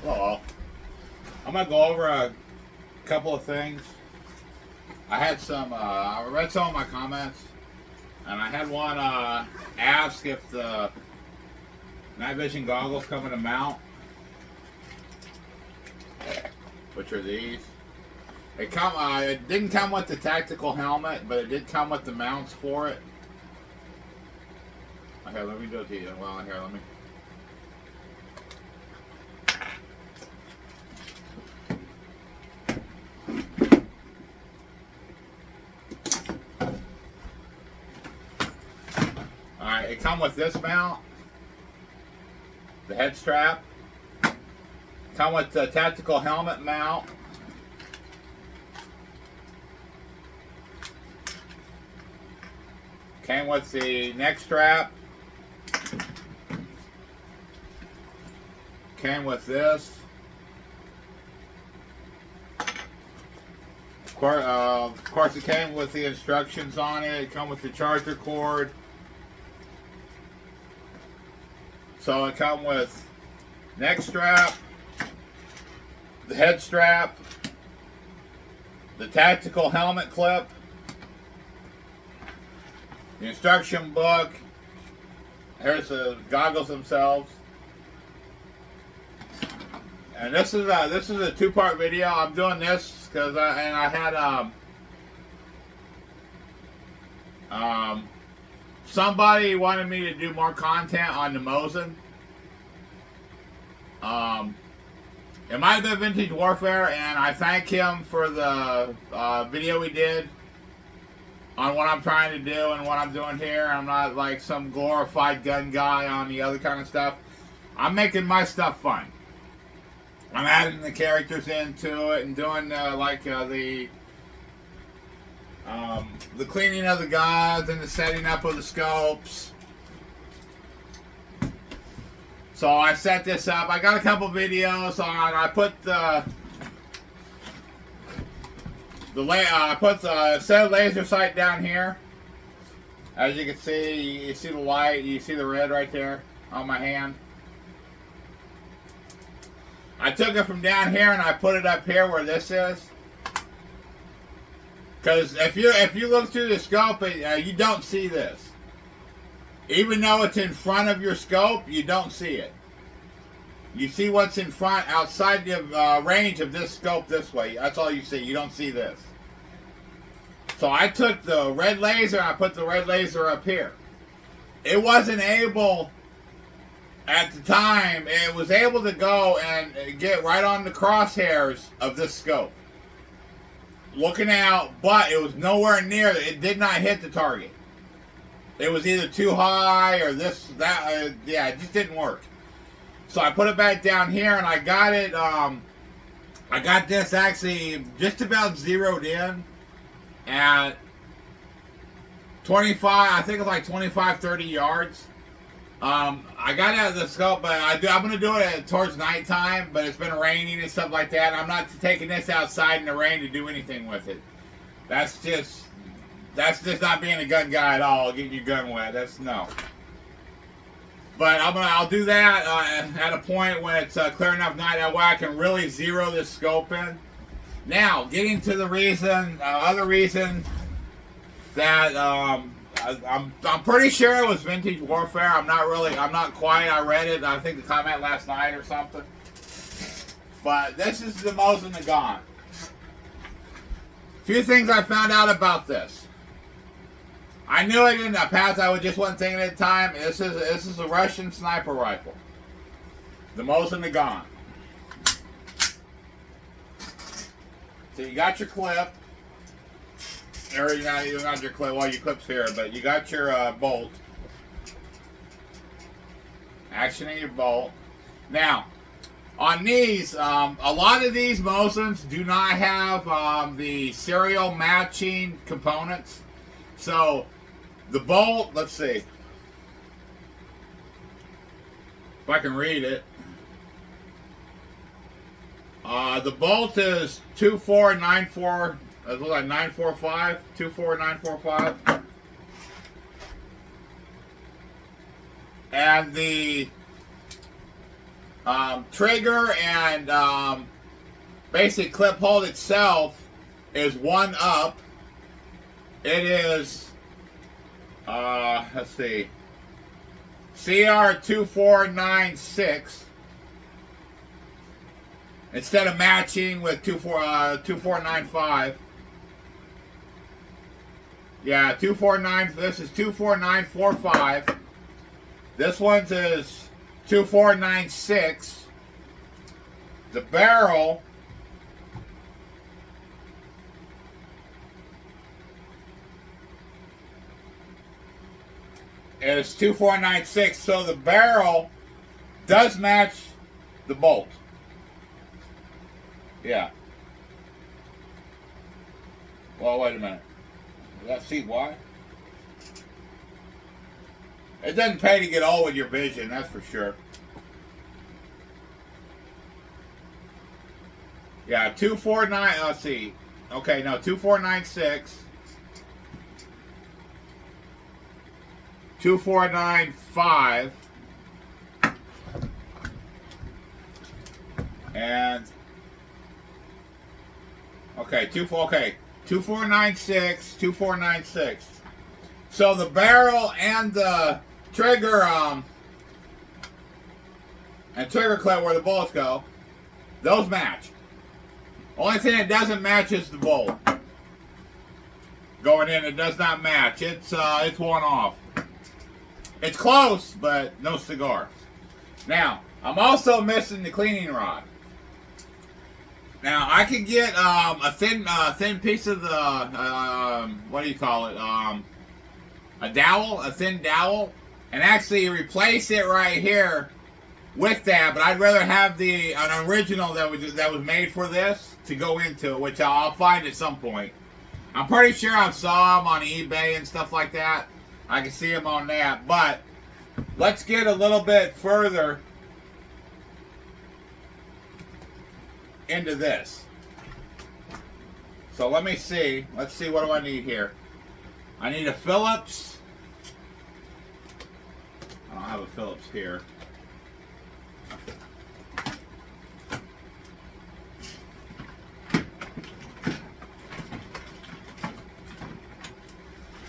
Well, I'm gonna go over a couple of things. I had some. I read some of my comments, and I had one ask if the night vision goggles come in a mount, which are these. It didn't come with the tactical helmet, but it did come with the mounts for it. Okay, let me do it to you. Well, here, let me. Alright, it come with this mount, the head strap. Come with the tactical helmet mount. Came with the neck strap. Came with this. Of course, it came with the instructions on it. It came with the charger cord. So it come with neck strap, the head strap, the tactical helmet clip, the instruction book. Here's the goggles themselves. And this is a two-part video. I'm doing this because I had somebody wanted me to do more content on the Mosin. It might have been Vintage Warfare, and I thank him for the video he did on what I'm trying to do and what I'm doing here. I'm not like some glorified gun guy on the other kind of stuff. I'm making my stuff fun. I'm adding the characters into it and doing the cleaning of the guns and the setting up of the scopes. So I set this up. I got a couple videos on. I put the set of laser sight down here. As you can see, you see the light. You see the red right there on my hand. I took it from down here and I put it up here where this is. Because if you look through the scope, you don't see this. Even though it's in front of your scope, you don't see it. You see what's in front, outside the range of this scope this way. That's all you see. You don't see this. So I took the red laser and I put the red laser up here. It wasn't able, at the time, it was able to go and get right on the crosshairs of this scope. Looking out, but it was nowhere near it. It did not hit the target. It was either too high or this, that, yeah, it just didn't work. So I put it back down here and I got it, I got this actually just about zeroed in at 25, I think it's like 25, 30 yards. I got out of the scope, but I'm going to do it towards nighttime, but it's been raining and stuff like that. I'm not taking this outside in the rain to do anything with it. That's just not being a gun guy at all, getting your gun wet. That's no. But I'll do that at a point when it's clear enough night. That way I can really zero this scope in. Now, getting to the reason, other reason that I'm pretty sure it was Vintage Warfare. I'm not quite. I read it. I think the comment last night or something. But this is the Mosin the Gone. Few things I found out about this. I knew it in the past. I was just one thing at a time. This is a Russian sniper rifle. The Mosin the Gone. So you got your clip. Or you got your clip. Well, your clip's here, but you got your bolt. Action in your bolt. Now, on these, a lot of these Mosins do not have the serial matching components. So, the bolt, let's see if I can read it. The bolt is 24945. It looks like 945, 24945. And the trigger and basic clip hold itself is one up. It is, let's see, CR2496 instead of matching with 2495. Yeah, 249. This is 24945. This one's is 2496. The barrel is 2496. So the barrel does match the bolt. Yeah. Well, wait a minute. Let's see why. It doesn't pay to get old with your vision, that's for sure. Yeah, 249. Let's see. Okay, no, 2496. 2495. And okay, 2496, 2496. So the barrel and the trigger and trigger clip where the bullets go, those match. Only thing that doesn't match is the bolt. Going in, it does not match. It's one off. It's close, but no cigar. Now, I'm also missing the cleaning rod. Now, I could get a thin piece of the, what do you call it? A dowel, a thin dowel, and actually replace it right here with that. But I'd rather have an original that was made for this to go into it, which I'll find at some point. I'm pretty sure I saw them on eBay and stuff like that. I can see them on that. But let's get a little bit further into this. So let me see. Let's see, what do I need here? I need a Phillips. I don't have a Phillips here.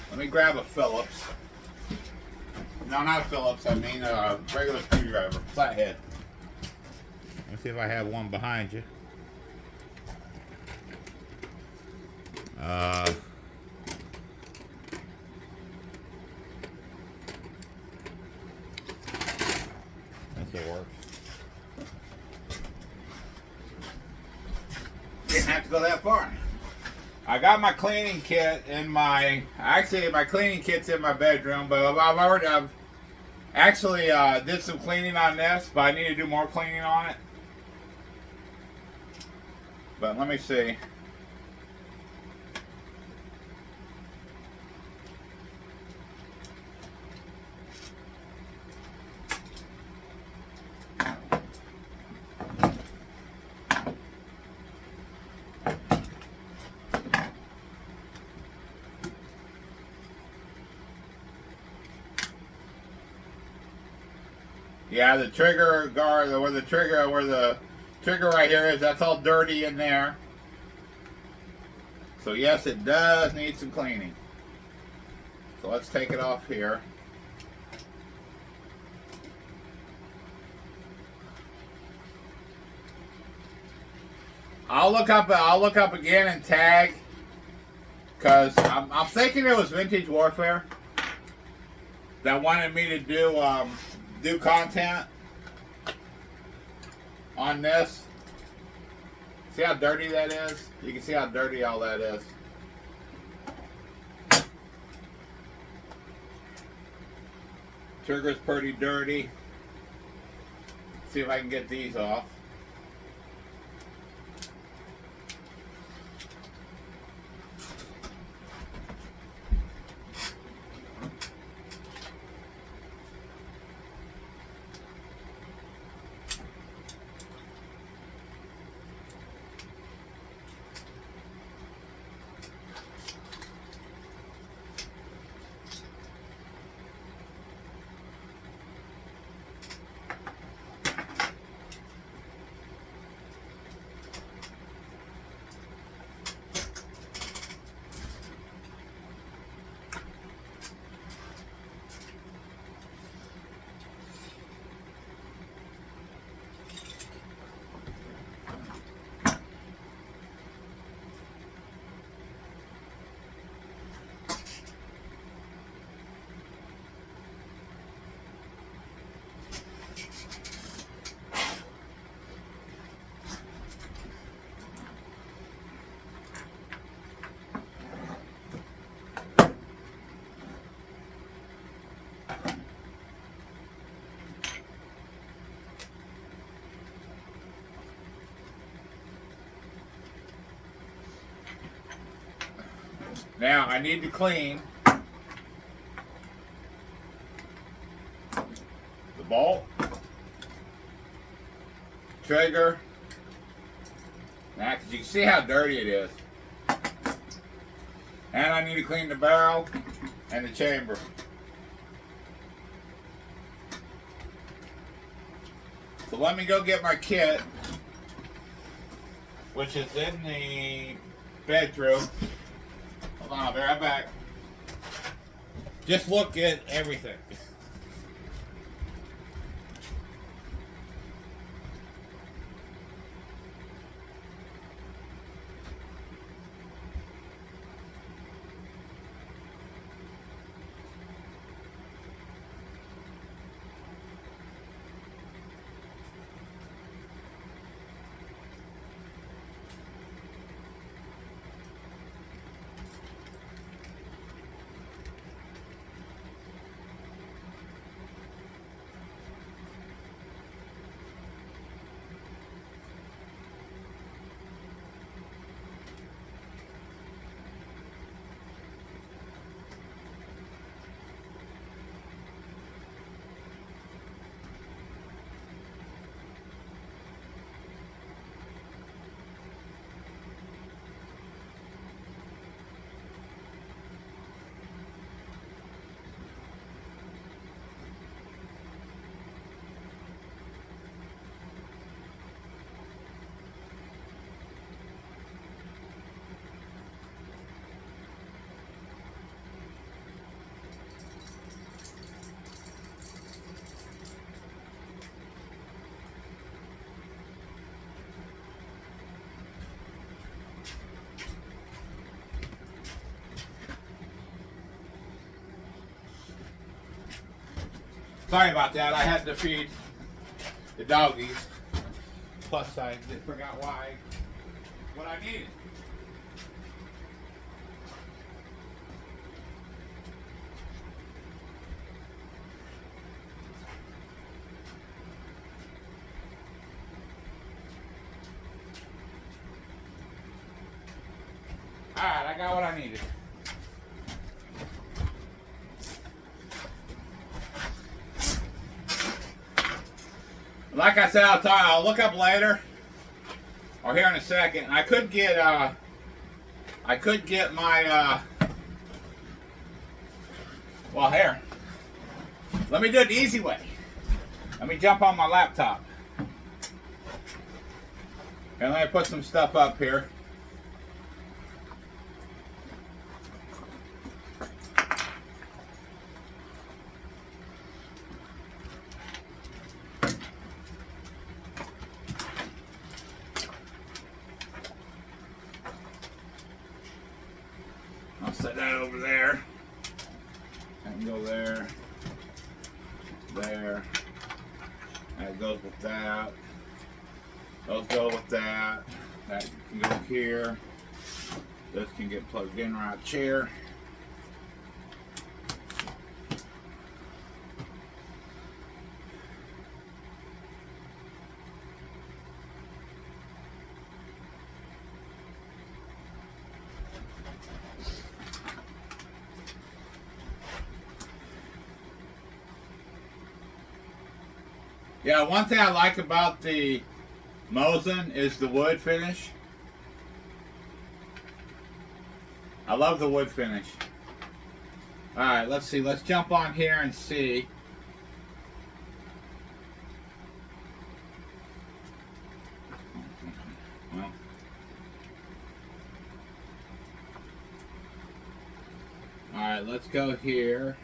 Let me grab a Phillips. No, not a Phillips. I mean a regular screwdriver, flathead. Let's see if I have one behind you. This will work. Didn't have to go that far. I got my cleaning kit in my cleaning kit's in my bedroom, but I've actually did some cleaning on this, but I need to do more cleaning on it. But let me see. Yeah, the trigger guard, where the trigger right here is, that's all dirty in there. So yes, it does need some cleaning. So let's take it off here. I'll look up again and tag, because I'm thinking it was Vintage Warfare that wanted me to do content on this. See how dirty that is? You can see how dirty all that is. Trigger's pretty dirty. See if I can get these off. Now I need to clean the bolt, trigger. Now, because you can see how dirty it is. And I need to clean the barrel and the chamber. So let me go get my kit, which is in the bedroom. Hold on, I'll be right back. Just look at everything. Sorry about that. I had to feed the doggies. Plus, I forgot what I needed. All right, I got what I needed. Like I said, I'll look up later, or here in a second. I could get my well, here. Let me do it the easy way. Let me jump on my laptop, and let me put some stuff up here. I'll set that over there. I can go there. There. That goes with that. Those go with that. That can go here. This can get plugged in right here. Yeah, one thing I like about the Mosin is the wood finish. I love the wood finish. Alright, let's see. Let's jump on here and see. Well. Alright, let's go here.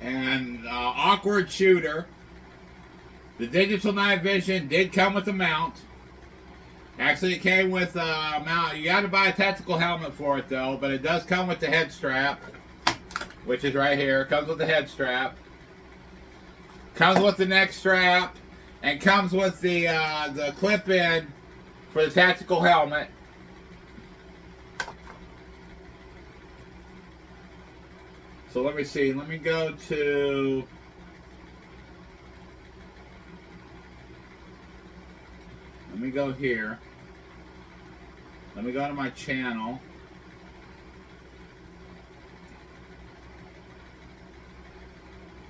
And awkward shooter. The digital night vision did come with a mount. Actually, it came with a mount. You got to buy a tactical helmet for it though, but it does come with the head strap, which is right here. It comes with the head strap. Comes with the neck strap, and comes with the clip-in for the tactical helmet. So let me see. Let me go to Let me go here. Let me go to my channel.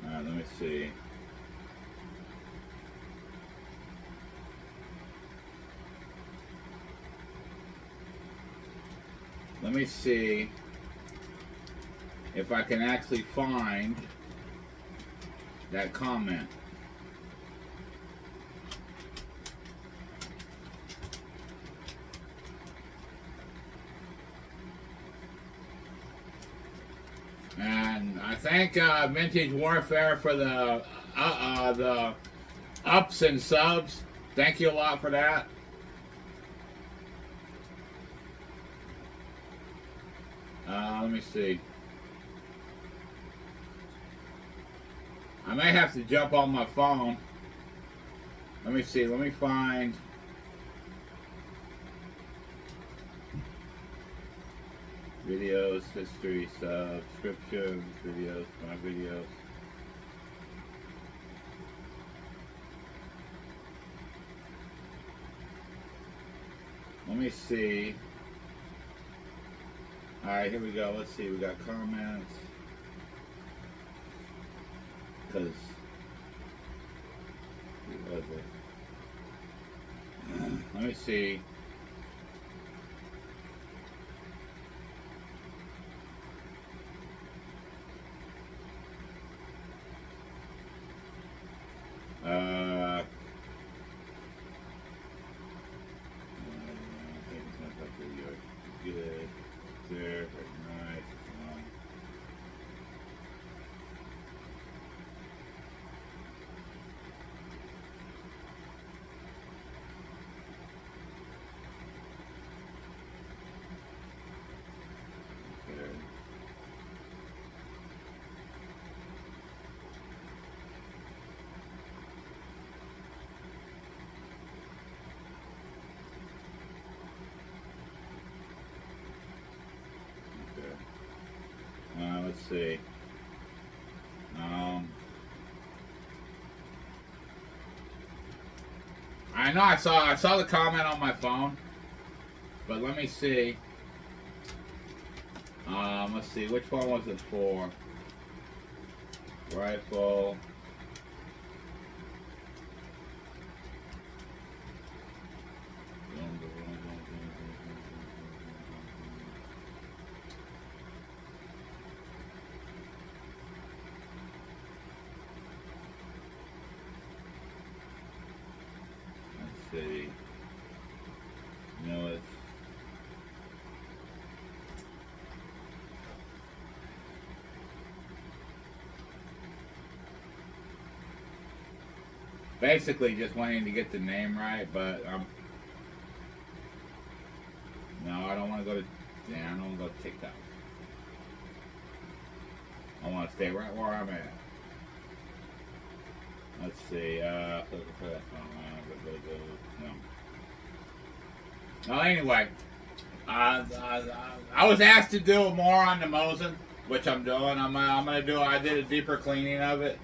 Alright, let me see. Let me see if I can actually find that comment. And I thank Vintage Warfare for the ups and subs. Thank you a lot for that. Let me see. I may have to jump on my phone. Let me see. Let me find. Videos, history, subscriptions, videos, my videos. Let me see. Alright, here we go. Let's see. We got comments. Because. Let me see. Good. There. Very nice. Okay. Let's see. I know I saw the comment on my phone, but let me see. Let's see. Which one was it for? Rifle. See. No, it's basically just wanting to get the name right, but no, I don't want to go to. Yeah, I don't want to go to TikTok. I want to stay right where I'm at. Let's see. No. Well, anyway, I was asked to do more on the Mosin, which I'm doing. I'm gonna do. I did a deeper cleaning of it.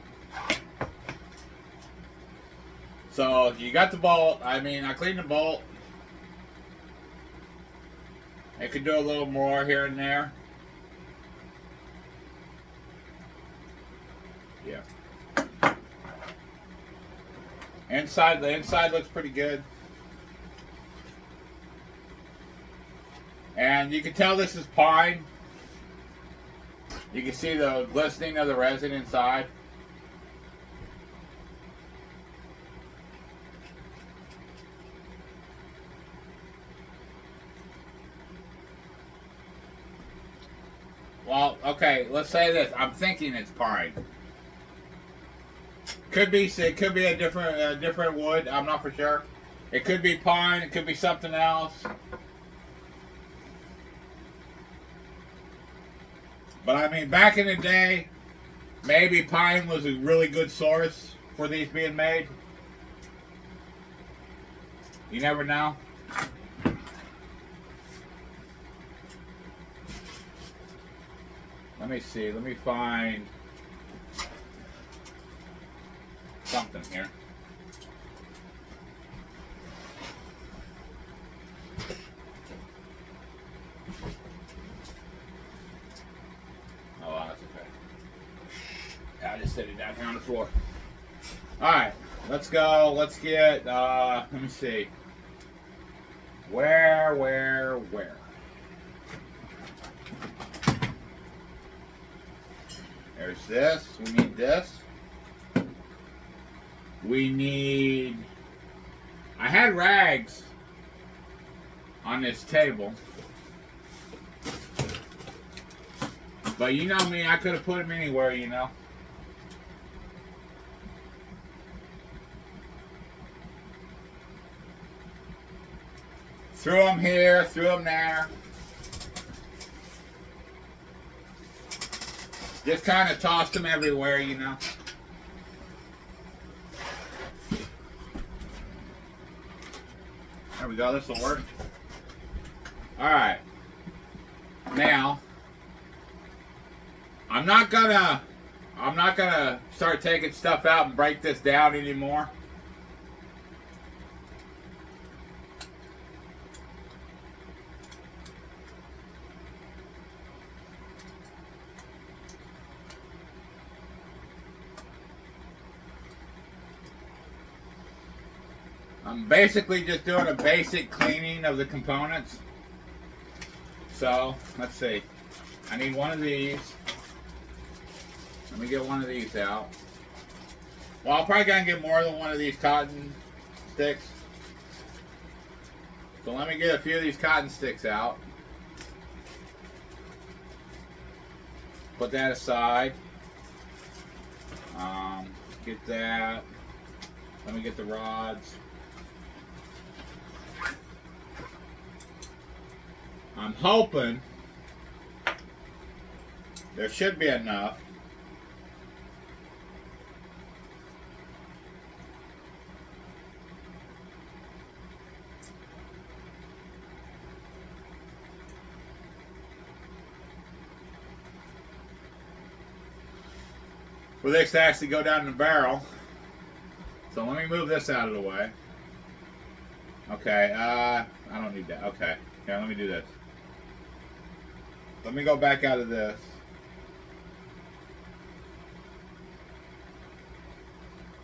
So you got the bolt. I mean, I cleaned the bolt. I could do a little more here and there. Yeah. The inside looks pretty good. And you can tell this is pine. You can see the glistening of the resin inside. Well, okay, let's say this. I'm thinking it's pine. It could be a different wood. I'm not for sure. It could be pine. It could be something else. But I mean, back in the day, maybe pine was a really good source for these being made. You never know. Let me see. Let me find something here. sitting down here on the floor. Alright, let's go. Let's get, let me see. Where? There's this. We need this. We need... I had rags on this table. But you know me, I could have put them anywhere, you know. Threw them here, threw them there. Just kind of tossed them everywhere, you know. There we go, this will work. Alright. Now, I'm not gonna start taking stuff out and break this down anymore. I'm basically just doing a basic cleaning of the components. So, let's see. I need one of these. Let me get one of these out. Well, I'm probably going to get more than one of these cotton sticks. So let me get a few of these cotton sticks out. Put that aside. Get that. Let me get the rods. I'm hoping there should be enough. For this to actually go down in the barrel. So let me move this out of the way. Okay, I don't need that. Okay, yeah, let me do this. Let me go back out of this.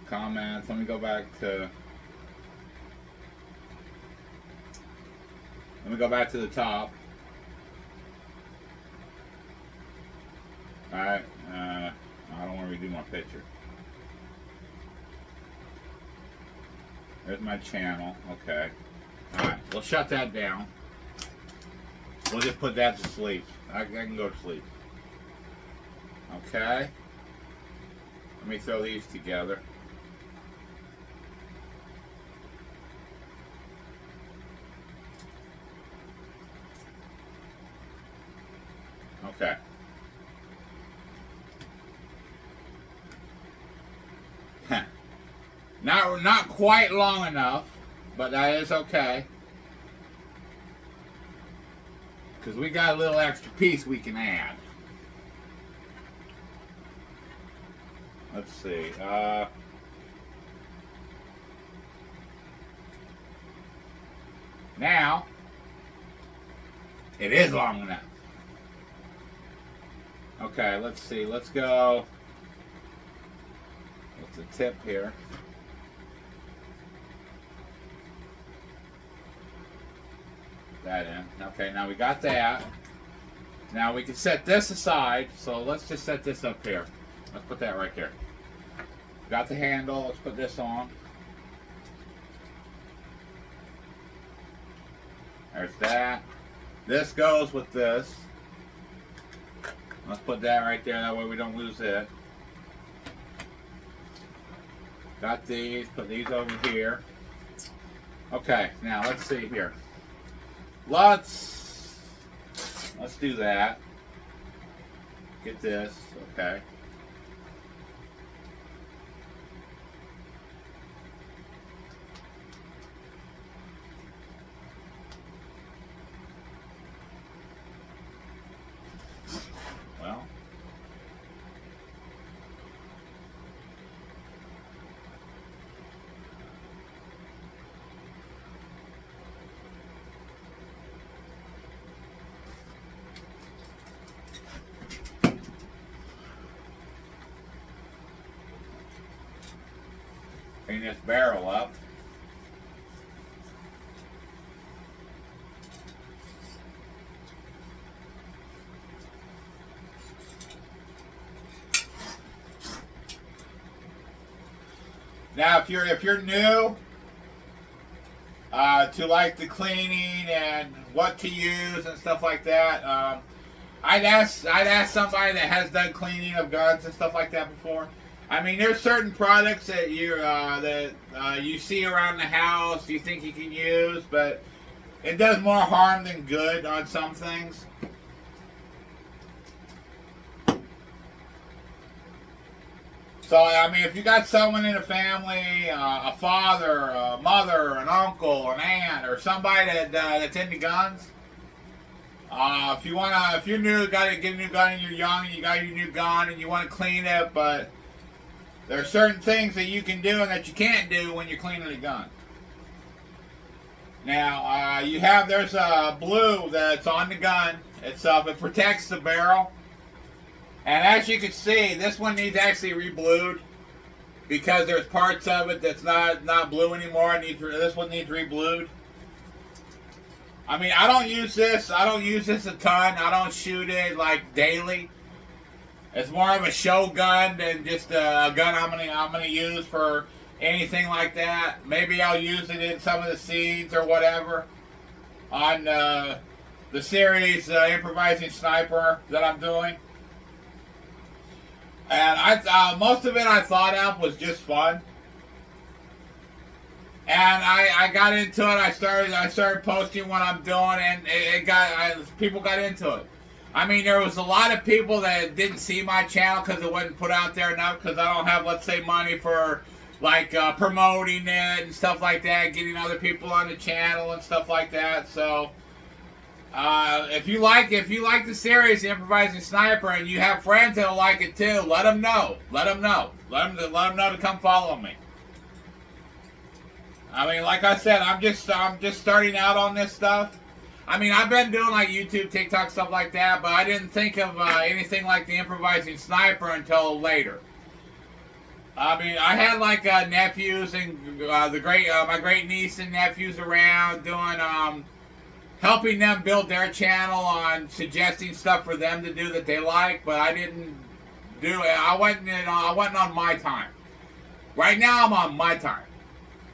Comments, let me go back to... Let me go back to the top. Alright, I don't want to redo my picture. There's my channel, okay. Alright, we'll shut that down. We'll just put that to sleep. I can go to sleep. Okay. Let me throw these together. Okay. Not quite long enough, but that is okay. Because we got a little extra piece we can add. Let's see. Now, it is long enough. Okay, let's see. Let's go. What's the tip here? That in. Okay, now we got that. Now we can set this aside. So let's just set this up here. Let's put that right there. Got the handle. Let's put this on. There's that. This goes with this. Let's put that right there. That way we don't lose it. Got these. Put these over here. Okay, now let's see here. Let's do that. Get this, okay. Well, Clean this barrel up. Now, if you're new to like the cleaning and what to use and stuff like that, I'd ask somebody that has done cleaning of guns and stuff like that before. I mean, there's certain products that you see around the house you think you can use, but it does more harm than good on some things. So, I mean, if you got someone in the family, a father, a mother, an uncle, an aunt, or somebody that's into guns, if you're new, got to get a new gun and you're young and you got your new gun and you want to clean it, but there are certain things that you can do and that you can't do when you're cleaning a gun. Now, there's a blue that's on the gun itself. It protects the barrel. And as you can see, this one needs actually re-blued because there's parts of it that's not blue anymore. This one needs re-blued. I mean, I don't use this. I don't use this a ton. I don't shoot it like daily. It's more of a show gun than just a gun I'm gonna use for anything like that. Maybe I'll use it in some of the scenes or whatever on the series Improvising Sniper that I'm doing. And most of it I thought up was just fun. And I got into it. I started posting what I'm doing, and people got into it. I mean, there was a lot of people that didn't see my channel because it wasn't put out there enough. Because I don't have, let's say, money for like promoting it and stuff like that, getting other people on the channel and stuff like that. So. If you like the series, The Improvising Sniper, and you have friends that'll like it too, let them know. Let them know to come follow me. I mean, like I said, I'm just starting out on this stuff. I mean, I've been doing like YouTube, TikTok, stuff like that, but I didn't think of anything like The Improvising Sniper until later. I mean, I had like nephews and my great niece and nephews around doing helping them build their channel on suggesting stuff for them to do that they like, but I didn't do it. I wasn't on my time. Right now I'm on my time.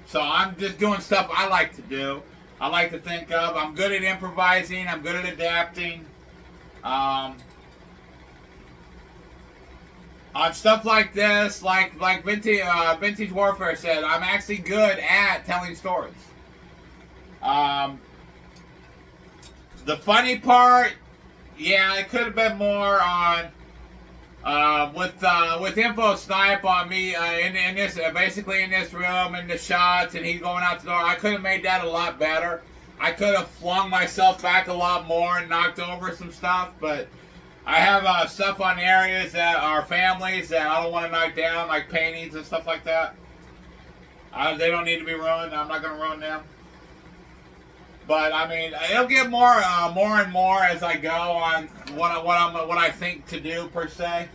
So I'm just doing stuff I like to do. I like to think of. I'm good at improvising. I'm good at adapting. On stuff like this, like Vintage Warfare said, I'm actually good at telling stories. The funny part, yeah, it could have been more on with Info Snipe on me in this basically in this room in the shots, and he's going out the door. I could have made that a lot better. I could have flung myself back a lot more and knocked over some stuff, but I have stuff on areas that are families that I don't want to knock down, like paintings and stuff like that. They don't need to be ruined. I'm not going to ruin them. But I mean, it'll get more and more as I go on what I think to do per se.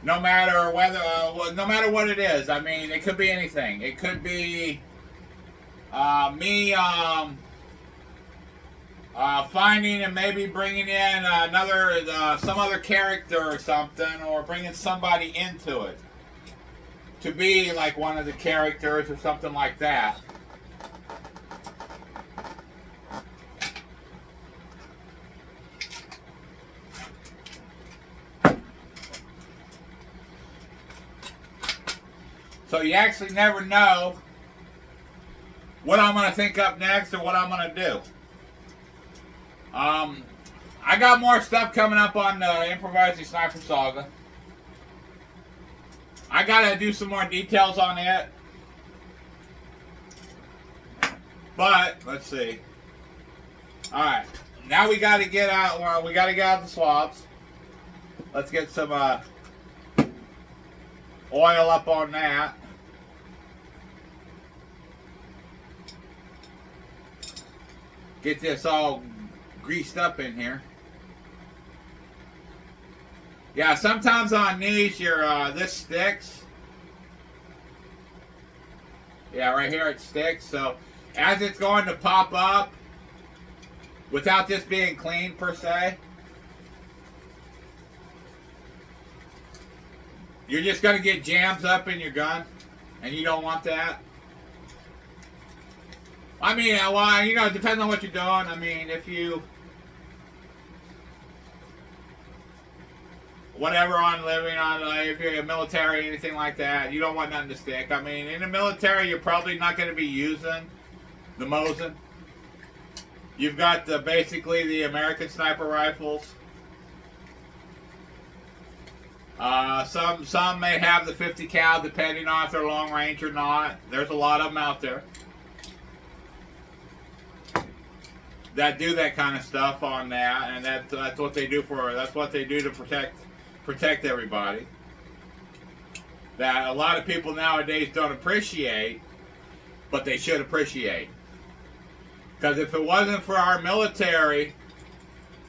No matter what it is. I mean, it could be anything. It could be me finding and maybe bringing in some other character or something, or bringing somebody into it to be like one of the characters or something like that. So you actually never know what I'm going to think up next or what I'm going to do. I got more stuff coming up on the Improvising Sniper Saga. I got to do some more details on it. But, let's see. Alright. Now we got to get out, the swabs. Let's get some oil up on that. Get this all greased up in here. Yeah, sometimes on these, this sticks. Yeah, right here it sticks. So as it's going to pop up, without this being clean per se, you're just going to get jams up in your gun, and you don't want that. I mean, well, you know, it depends on what you're doing. I mean, if you, whatever on living on, if you're a military, anything like that, you don't want nothing to stick. I mean, in the military, you're probably not going to be using the Mosin. You've got basically the American sniper rifles. Some may have the 50 cal, depending on if they're long range or not. There's a lot of them out there that do that kind of stuff on that, and that's what they do to protect everybody. That a lot of people nowadays don't appreciate, but they should appreciate. Because if it wasn't for our military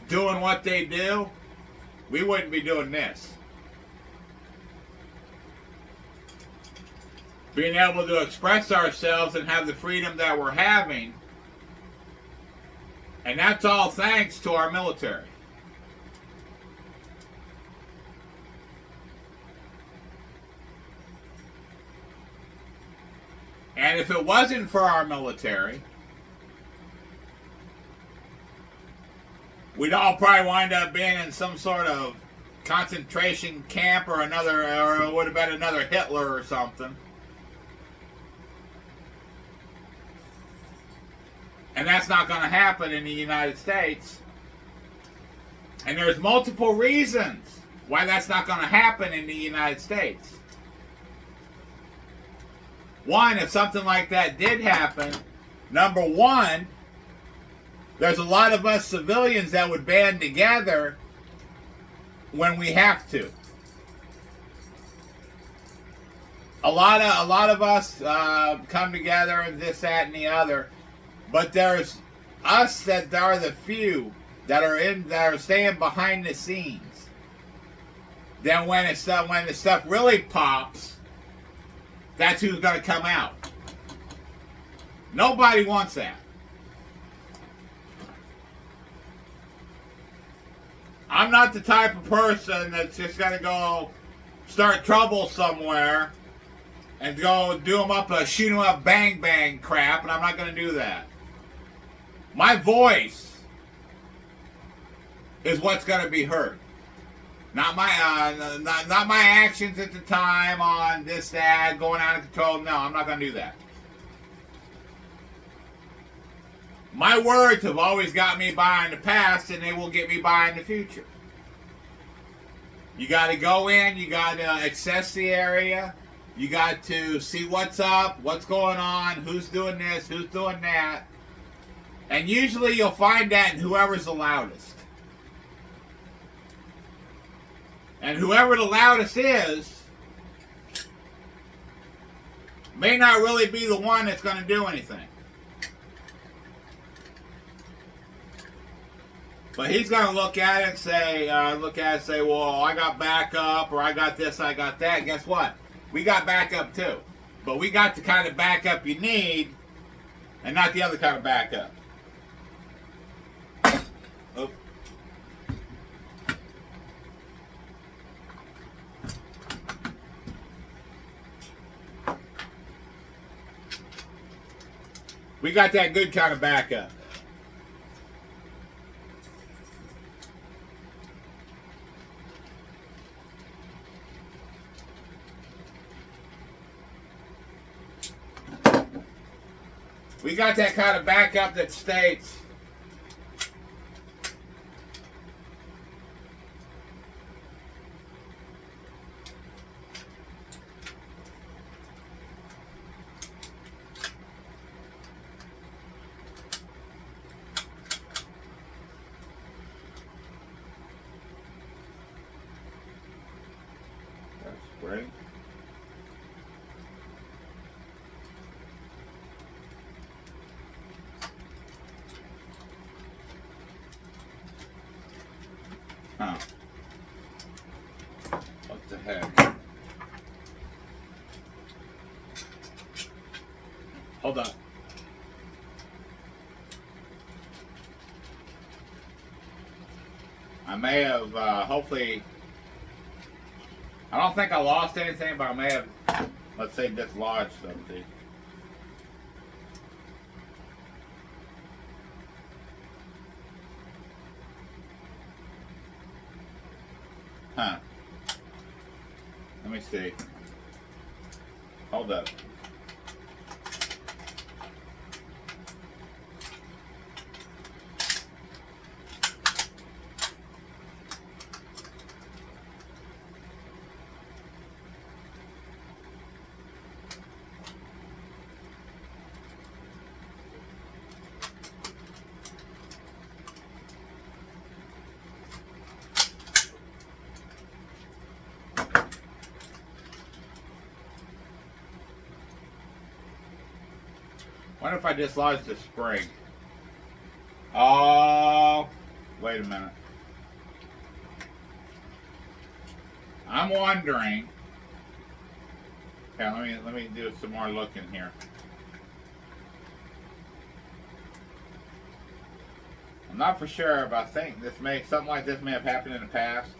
doing what they do, we wouldn't be doing this. Being able to express ourselves and have the freedom that we're having. And that's all thanks to our military. And if it wasn't for our military, we'd all probably wind up being in some sort of concentration camp or it would have been another Hitler or something. And that's not going to happen in the United States. And there's multiple reasons why that's not going to happen in the United States. One, if something like that did happen, number one, there's a lot of us civilians that would band together when we have to. A lot of us come together and this, that, and the other. But there's us that are the few that are staying behind the scenes. Then when the stuff really pops, that's who's going to come out. Nobody wants that. I'm not the type of person that's just going to go start trouble somewhere and go do them up, shoot them up, bang bang crap, and I'm not going to do that. My voice is what's going to be heard. Not my not my actions at the time on this, that, going out of control. No, I'm not going to do that. My words have always got me by in the past, and they will get me by in the future. You got to go in, you got to access the area, you got to see what's up, what's going on, who's doing this, who's doing that. And usually you'll find that in whoever's the loudest. And whoever the loudest is may not really be the one that's going to do anything. But he's going to look at it and say, well, I got backup, or I got this, I got that. Guess what? We got backup too. But we got the kind of backup you need, and not the other kind of backup. Oh. We got that good kind of backup. We got that kind of backup that states, that's great. Huh. What the heck? I may have, hopefully, I don't think I lost anything, but I may have, let's say, dislodged something. Huh. Let me see. Hold up. Wonder if I dislodged the spring. Oh, wait a minute. I'm wondering. Okay, let me do some more looking here. I'm not for sure, but I think something like this may have happened in the past.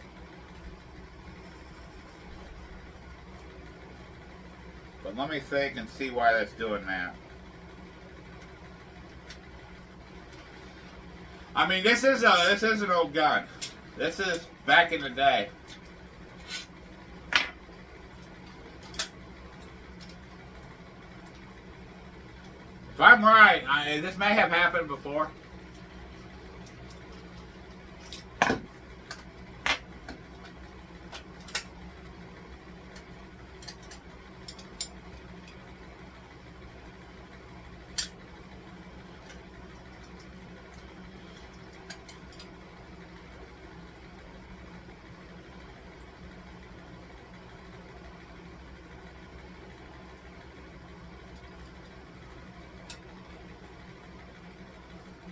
But let me think and see why that's doing that. I mean, this is an old gun. This is back in the day. If I'm right, this may have happened before.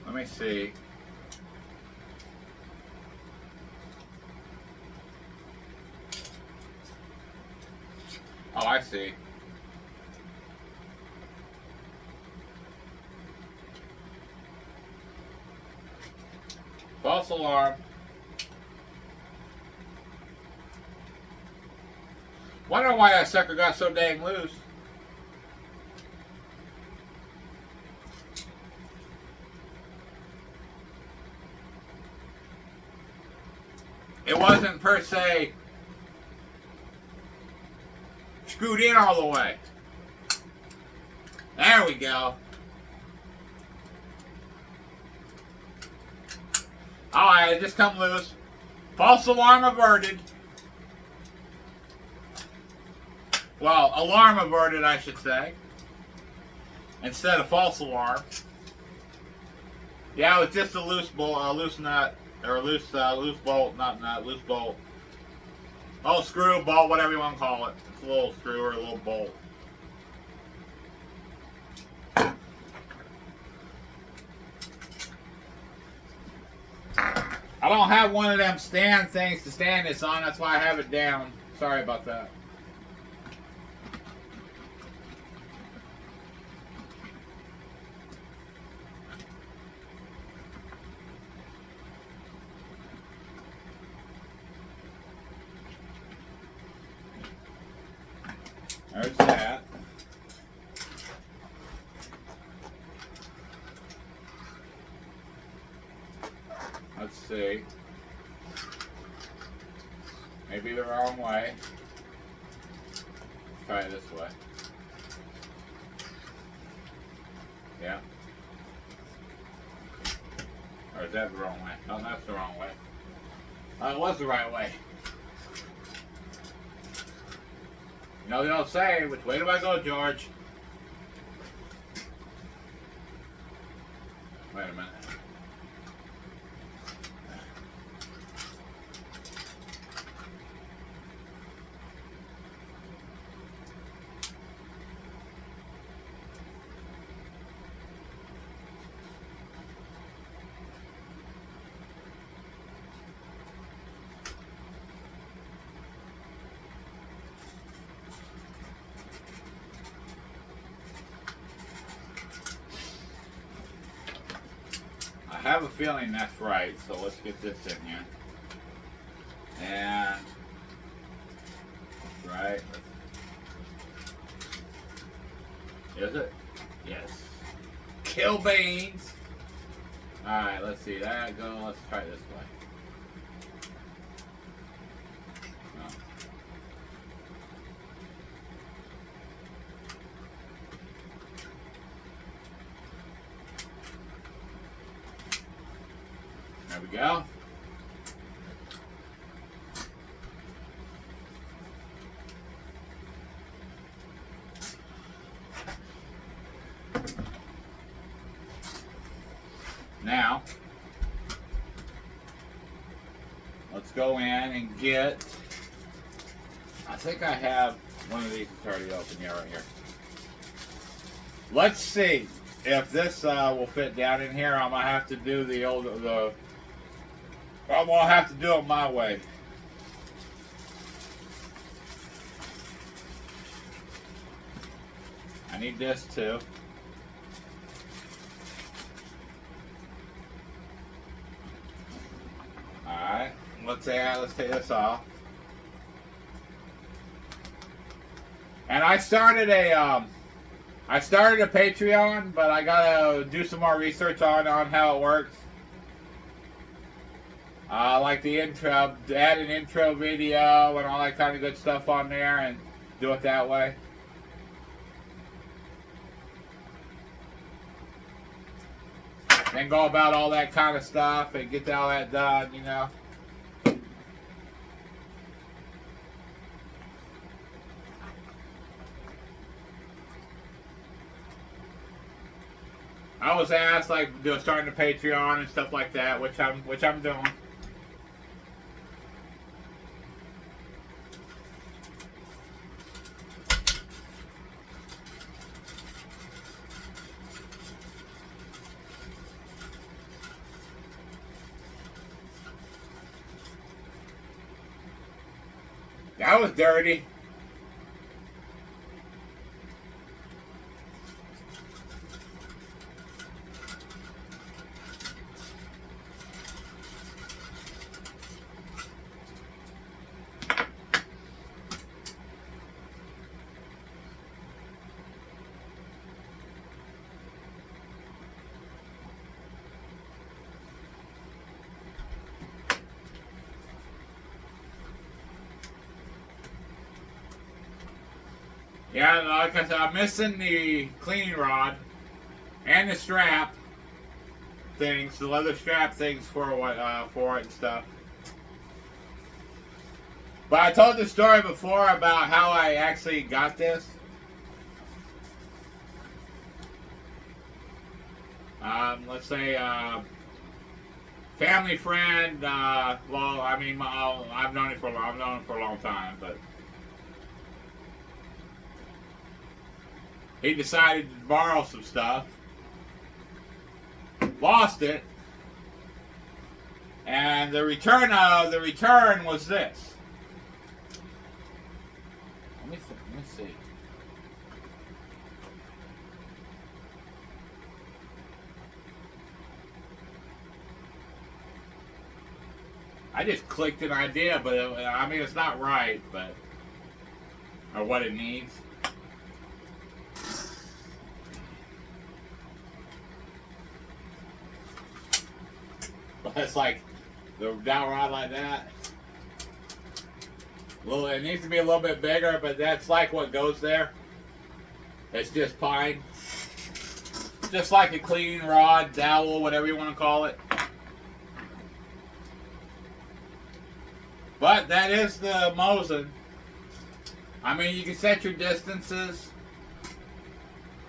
Let me see. Oh, I see. False alarm. Wonder why that sucker got so dang loose. It wasn't per se screwed in all the way. There we go. Alright, it just come loose. False alarm averted. Well, alarm averted, I should say. Instead of false alarm. Yeah, it was just a loose bolt, a loose nut. Or a loose bolt, not nut, loose bolt. Oh, screw, bolt, whatever you want to call it. It's a little screw or a little bolt. I don't have one of them stand things to stand this on, that's why I have it down. Sorry about that. There's that. Let's see. Maybe the wrong way. Let's try it this way. Yeah. Or is that the wrong way? No, that's the wrong way. It was the right way. You know, they don't say, which way do I go, George? Wait a minute. I have a feeling that's right, so let's get this in here. And right. Is it? Yes. Kill beans. Alright, let's see. That go. Let's try this way. No. There we go. Now, let's go in and get, I think I have one of these that's already open. Yeah, right here. Let's see if this will fit down in here. I'm going to have to do I'm going to have to do it my way. I need this too. Alright, let's take this off. And I started a Patreon, but I gotta do some more research on how it works. Like the intro, add an intro video and all that kind of good stuff on there and do it that way. Then go about all that kind of stuff and get all that done, you know. I was asked like starting a Patreon and stuff like that, which I'm doing. That was dirty. Yeah, like I said, I'm missing the cleaning rod and the strap things, the leather strap things for it and stuff. But I told the story before about how I actually got this. Let's say family friend. Well, I mean, I've known it for a long time, but he decided to borrow some stuff, lost it, and the return was this. Let me see. I just clicked an idea, but I mean it's not right, but or what it needs. But it's like the dowel rod like that. Well, it needs to be a little bit bigger, but that's like what goes there. It's just pine. Just like a cleaning rod, dowel, whatever you want to call it. But that is the Mosin. I mean, you can set your distances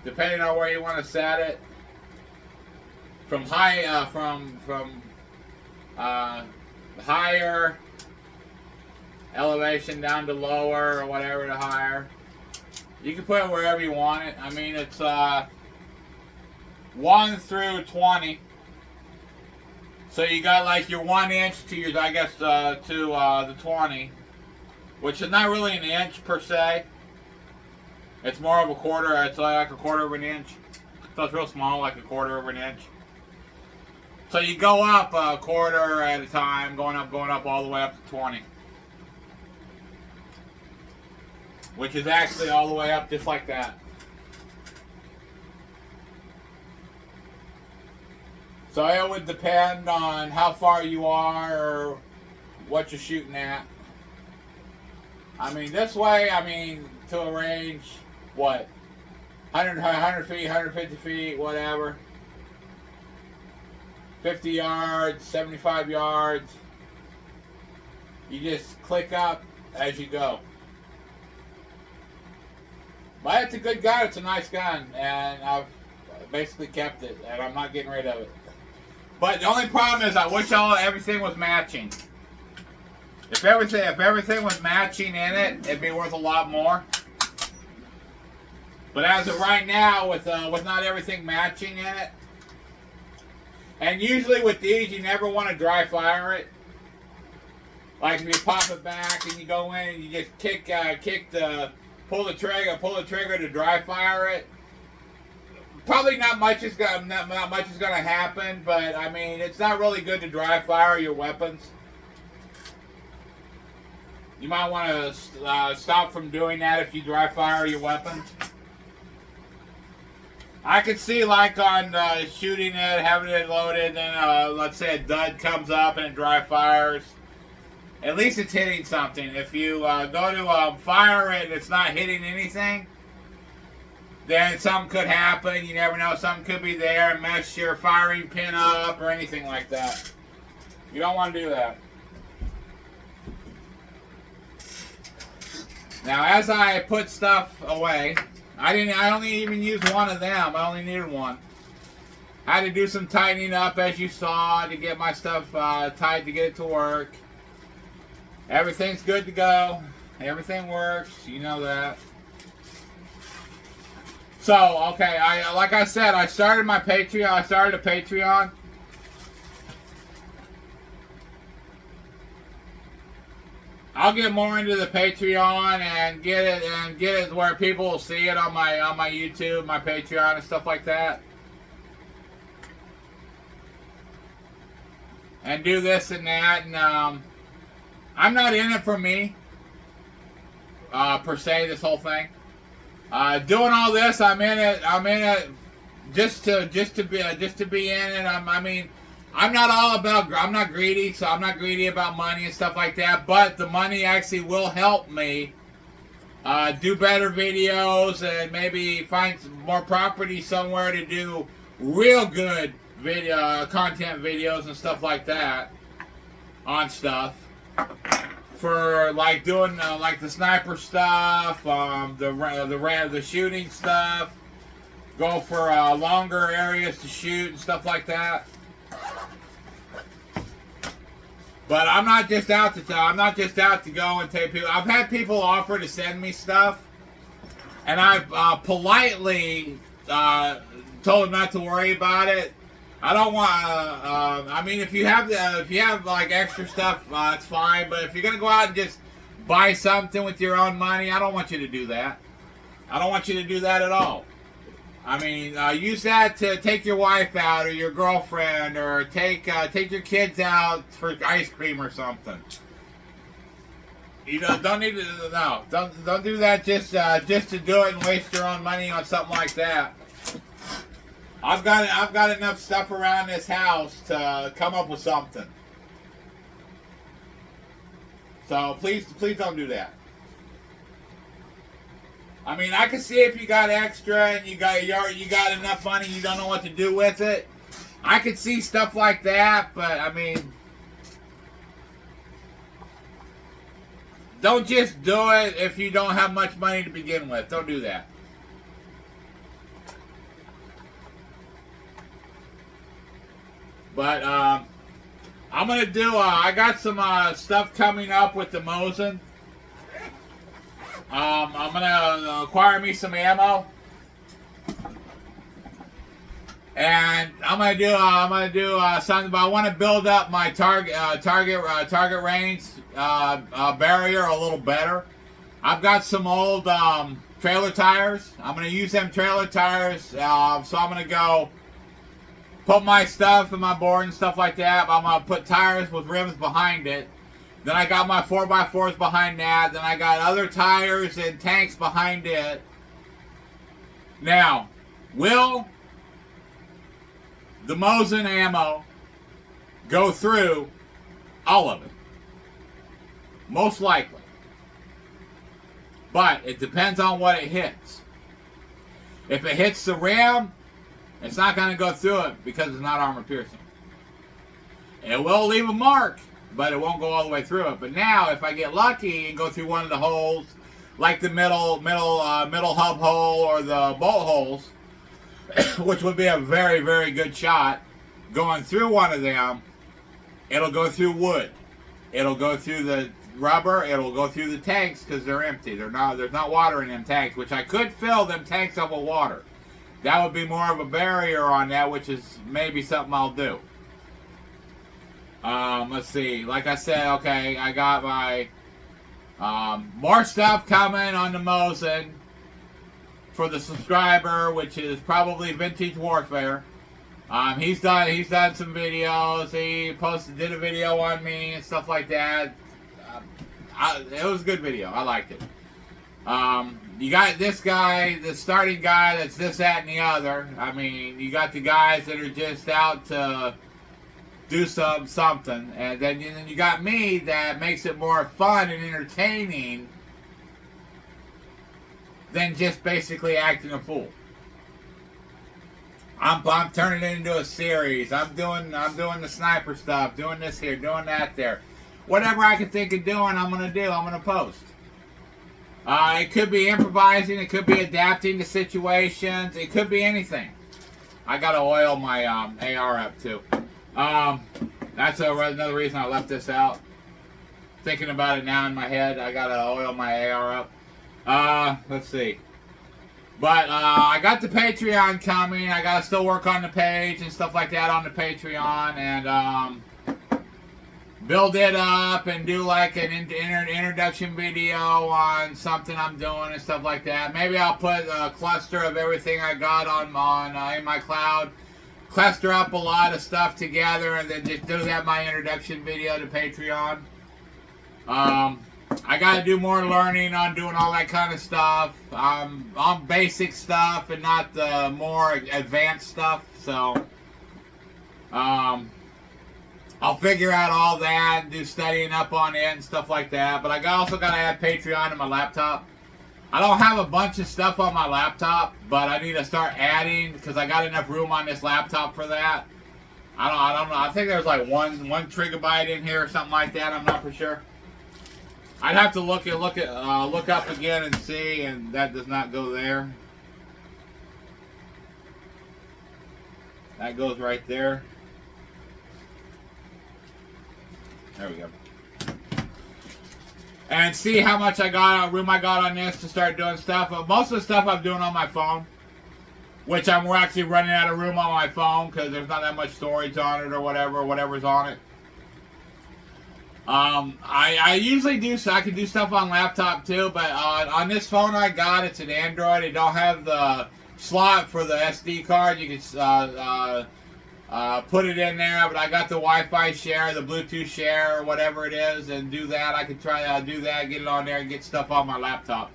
depending on where you want to set it. From high, from higher elevation down to lower, or whatever to higher. You can put it wherever you want it. I mean, it's 1 through 20. So you got like your 1 inch to your, I guess, to the 20, which is not really an inch per se. It's more of a quarter. It's like a quarter of an inch. So it's real small, like a quarter of an inch. So you go up a quarter at a time, going up all the way up to 20. which is actually all the way up just like that. So it would depend on how far you are or what you're shooting at. I mean, this way, I mean, to a range, what? 100 feet, 150 feet, whatever. 50 yards, 75 yards. You just click up as you go. But it's a good gun. It's a nice gun. And I've basically kept it. And I'm not getting rid of it. But the only problem is I wish everything was matching. If everything was matching in it, it'd be worth a lot more. But as of right now, with not everything matching in it, and usually with these, you never want to dry fire it. Like if you pop it back and you go in and you just pull the trigger to dry fire it. Probably not much is gonna happen, but I mean it's not really good to dry fire your weapons. You might want to stop from doing that if you dry fire your weapons. I could see like on shooting it, having it loaded, and let's say a dud comes up and it dry fires. At least it's hitting something. If you go to fire it and it's not hitting anything, then something could happen. You never know. Something could be there and mess your firing pin up or anything like that. You don't want to do that. Now, as I put stuff away, I only even used one of them. I only needed one. I had to do some tightening up, as you saw, to get my stuff tight to get it to work. Everything's good to go. Everything works. You know that. So, okay, like I said, I started my Patreon. I started a Patreon. I'll get more into the Patreon and get it where people will see it on my YouTube, my Patreon, and stuff like that. And do this and that, and I'm not in it for me, per se. This whole thing. Doing all this, I'm in it just to be in it. I'm not greedy, so I'm not greedy about money and stuff like that. But the money actually will help me do better videos and maybe find more property somewhere to do real good content videos and stuff like that on stuff. For like doing like the sniper stuff, the shooting stuff, go for longer areas to shoot and stuff like that. But I'm not just out to go and take people. I've had people offer to send me stuff, and I've politely told them not to worry about it. I don't want. I mean, if you have like extra stuff, it's fine. But if you're gonna go out and just buy something with your own money, I don't want you to do that. I don't want you to do that at all. I mean, use that to take your wife out or your girlfriend, or take your kids out for ice cream or something. You don't need to. No, don't do that just to do it and waste your own money on something like that. I've got enough stuff around this house to come up with something. So please don't do that. I mean, I can see if you got extra and you got enough money, you don't know what to do with it. I could see stuff like that, but I mean, don't just do it if you don't have much money to begin with. Don't do that. But I'm gonna do. I got some stuff coming up with the Mosin. I'm gonna acquire me some ammo, and I'm gonna do something. But I want to build up my target range barrier a little better. I've got some old trailer tires. I'm gonna use them trailer tires. So I'm gonna go put my stuff in my board and stuff like that. But I'm gonna put tires with rims behind it. Then I got my 4x4s behind that. Then I got other tires and tanks behind it. Now, will the Mosin ammo go through all of it? Most likely. But it depends on what it hits. If it hits the rim, it's not going to go through it because it's not armor piercing. It will leave a mark, but it won't go all the way through it. But now, if I get lucky and go through one of the holes, like the middle hub hole or the bolt holes, which would be a very, very good shot, going through one of them, it'll go through wood. It'll go through the rubber. It'll go through the tanks because they're empty. There's not water in them tanks, which I could fill them tanks up with water. That would be more of a barrier on that, which is maybe something I'll do. Let's see. Like I said, okay, I got my more stuff coming on the Mosin for the subscriber, which is probably Vintage Warfare. He's done some videos. He did a video on me and stuff like that. It was a good video. I liked it. You got this guy, the starting guy that's this, that, and the other. I mean, you got the guys that are just out to do something, and then you got me that makes it more fun and entertaining than just basically acting a fool. I'm turning it into a series. I'm doing the sniper stuff, doing this here, doing that there. Whatever I can think of doing, I'm gonna do. I'm gonna post. It could be improvising. It could be adapting to situations. It could be anything. I gotta oil my AR up too. That's another reason I left this out. Thinking about it now in my head, I gotta oil my AR up. Let's see. But I got the Patreon coming. I gotta still work on the page and stuff like that on the Patreon, and build it up and do like an introduction video on something I'm doing and stuff like that. Maybe I'll put a cluster of everything I got on in my cloud. Cluster up a lot of stuff together and then just do that my introduction video to Patreon. I got to do more learning on doing all that kind of stuff. On basic stuff and not the more advanced stuff. So, I'll figure out all that and do studying up on it and stuff like that. But I also got to add Patreon to my laptop. I don't have a bunch of stuff on my laptop, but I need to start adding because I got enough room on this laptop for that. I don't know. I think there's like one gigabyte in here or something like that. I'm not for sure. I'd have to look up again and see, and that does not go there. That goes right there. There we go. And see how much room I got on this to start doing stuff. Most of the stuff I'm doing on my phone, which I'm actually running out of room on my phone because there's not that much storage on it or whatever's on it. I usually do so. I can do stuff on laptop too, but on this phone I got, it's an Android. It don't have the slot for the SD card. You can put it in there, but I got the Wi-Fi share, the Bluetooth share, or whatever it is, and do that. I could try to do that, get it on there, and get stuff on my laptop.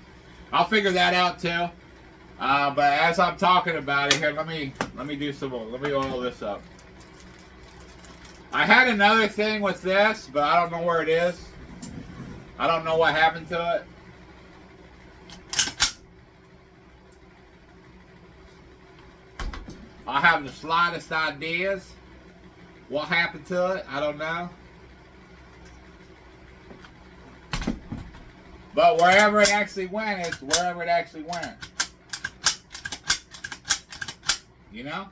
I'll figure that out too. But as I'm talking about it here, let me do some more. Let me oil this up. I had another thing with this, but I don't know where it is. I don't know what happened to it. I have the slightest ideas what happened to it. I don't know. But wherever it actually went, it's wherever it actually went. You know?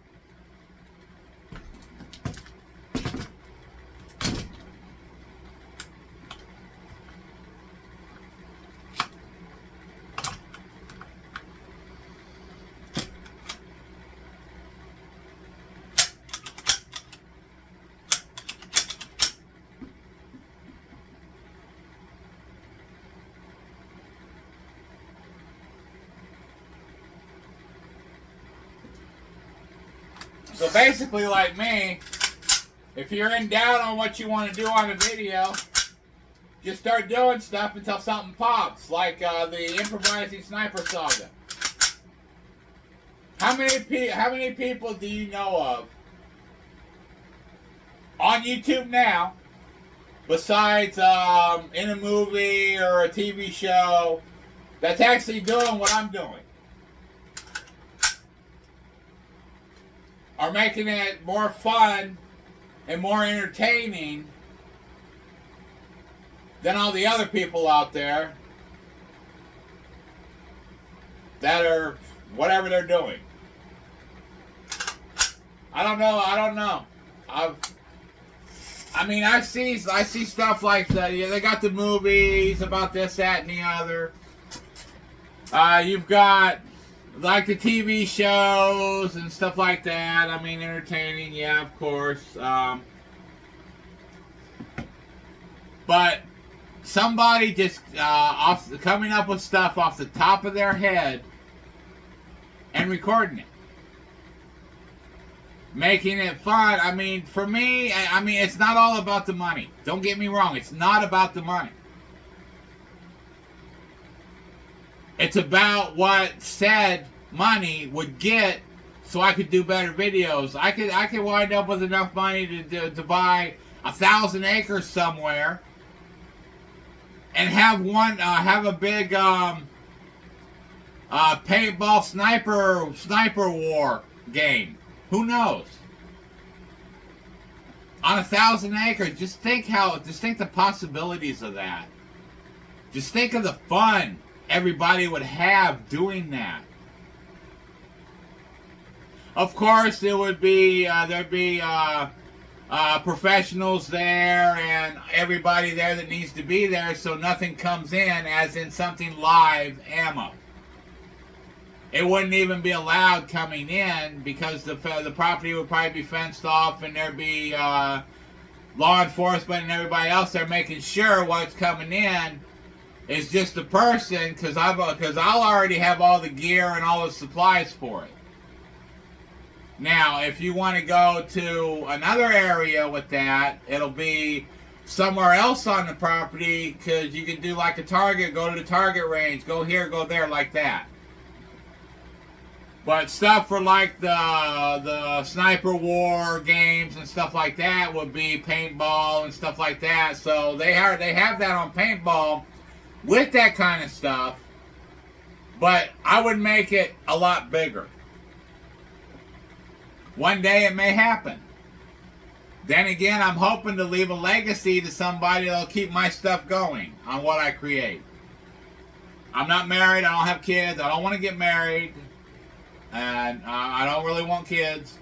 So basically, like me, if you're in doubt on what you want to do on the video, just start doing stuff until something pops, like the improvising sniper saga. How many people do you know of on YouTube now, besides in a movie or a TV show, that's actually doing what I'm doing? Are making it more fun and more entertaining than all the other people out there that are whatever they're doing. I don't know. I see stuff like that. Yeah, they got the movies about this, that, and the other. You've got like the TV shows and stuff like that. I mean, entertaining, yeah, of course. But somebody just coming up with stuff off the top of their head and recording it, making it fun. I mean, for me, it's not all about the money. Don't get me wrong. It's not about the money. It's about what said money would get, so I could do better videos. I could wind up with enough money to buy 1,000 acres somewhere and have a big paintball sniper war game. Who knows? On 1,000 acres, just think the possibilities of that. Just think of the fun everybody would have doing that. Of course, there would be there'd be professionals there and everybody there that needs to be there, so nothing comes in, as in something live ammo. It wouldn't even be allowed coming in because the property would probably be fenced off, and there'd be law enforcement and everybody else there making sure what's coming in is just the person, because I'll already have all the gear and all the supplies for it. Now, if you want to go to another area with that, it'll be somewhere else on the property, because you can do like a target, go to the target range, go here, go there, like that. But stuff for like the sniper war games and stuff like that would be paintball and stuff like that. So they have that on paintball with that kind of stuff, but I would make it a lot bigger. One day it may happen. Then again, I'm hoping to leave a legacy to somebody that'll keep my stuff going on what I create. I'm not married. I don't have kids. I don't want to get married. And I don't really want kids.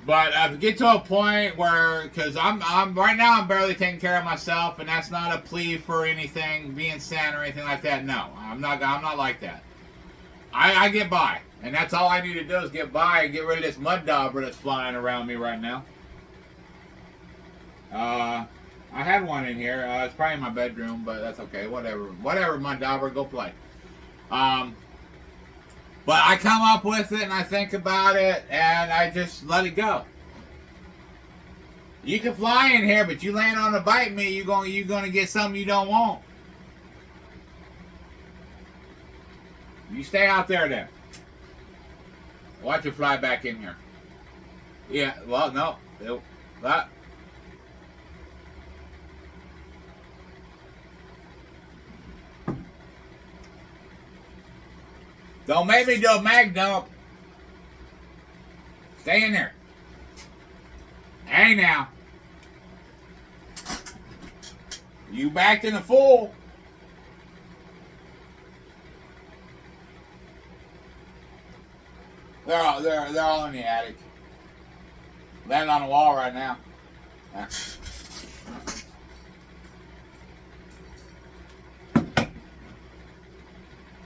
But I get to a point where, because I'm right now, I'm barely taking care of myself, and that's not a plea for anything being sent or anything like that. No, I'm not like that. I get by, and that's all I need to do is get by and get rid of this mud dauber that's flying around me right now. I had one in here. It's probably in my bedroom, but that's okay. Whatever, mud dauber, go play. But I come up with it and I think about it and I just let it go. You can fly in here, but you land on a bite me, you're gonna get something you don't want. You stay out there then. Watch it fly back in here. Yeah, well, no. That. Don't make me do a mag dump. Stay in there. Hey now. You backed in a fool. They're all in the attic. Landing on the wall right now.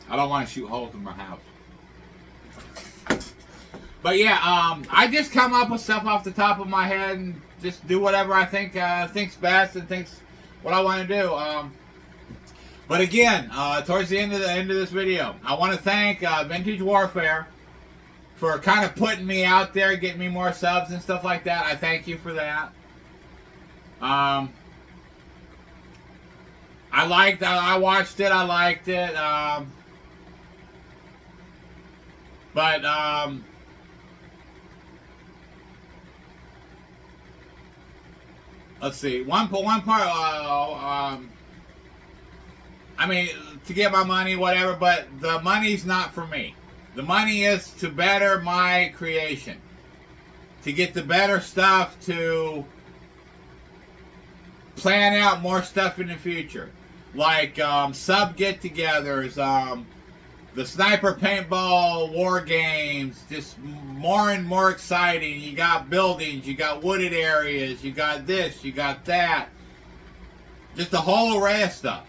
I don't want to shoot holes in my house. But yeah, I just come up with stuff off the top of my head and just do whatever I think thinks best and thinks what I want to do. But again, towards the end of this video, I want to thank Vintage Warfare for kind of putting me out there, getting me more subs and stuff like that. I thank you for that. I watched it. I liked it. But let's see. One part. I mean, to get my money, whatever. But the money's not for me. The money is to better my creation, to get the better stuff, to plan out more stuff in the future, like sub get-togethers, the sniper paintball war games, just more and more exciting. You got buildings, you got wooded areas, you got this, you got that, just a whole array of stuff.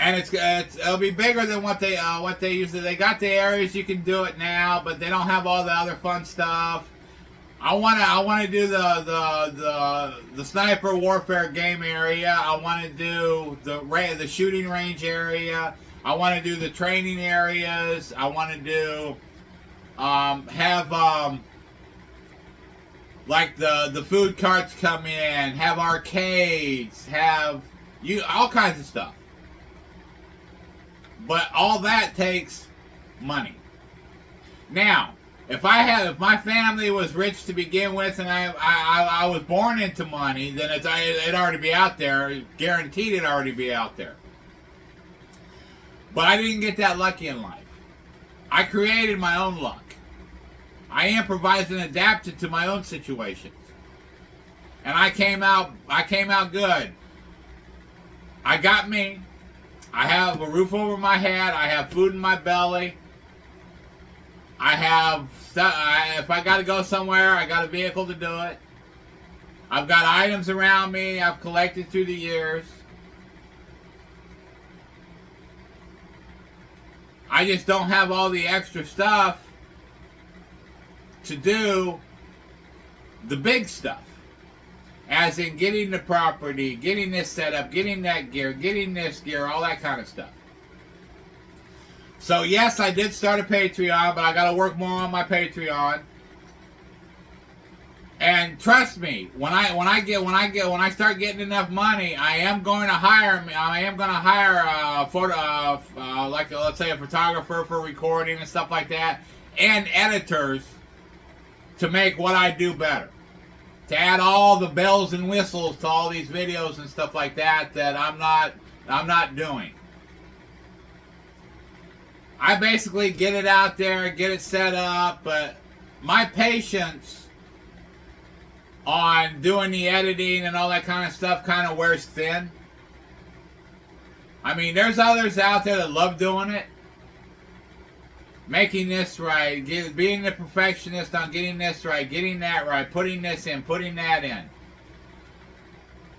And it'll be bigger than what they usually. They got the areas you can do it now, but they don't have all the other fun stuff. I wanna do the sniper warfare game area. I want to do the shooting range area. I want to do the training areas. I want to do have like the food carts come in, have arcades, have all kinds of stuff. But all that takes money. Now, if my family was rich to begin with, and I was born into money, then it'd already be out there. Guaranteed, it'd already be out there. But I didn't get that lucky in life. I created my own luck. I improvised and adapted to my own situations, and I came out good. I got me. I have a roof over my head. I have food in my belly. I have if I got to go somewhere, I got a vehicle to do it. I've got items around me I've collected through the years. I just don't have all the extra stuff to do the big stuff. As in getting the property, getting this set up, getting that gear, getting this gear, all that kind of stuff. So yes, I did start a Patreon, but I got to work more on my Patreon. And trust me, when I start getting enough money, I am going to hire a photo, like let's say a photographer for recording and stuff like that, and editors to make what I do better. To add all the bells and whistles to all these videos and stuff like that I'm not doing. I basically get it out there, get it set up, but my patience on doing the editing and all that kind of stuff kind of wears thin. I mean, there's others out there that love doing it. Making this right, being the perfectionist on getting this right, getting that right, putting this in, putting that in.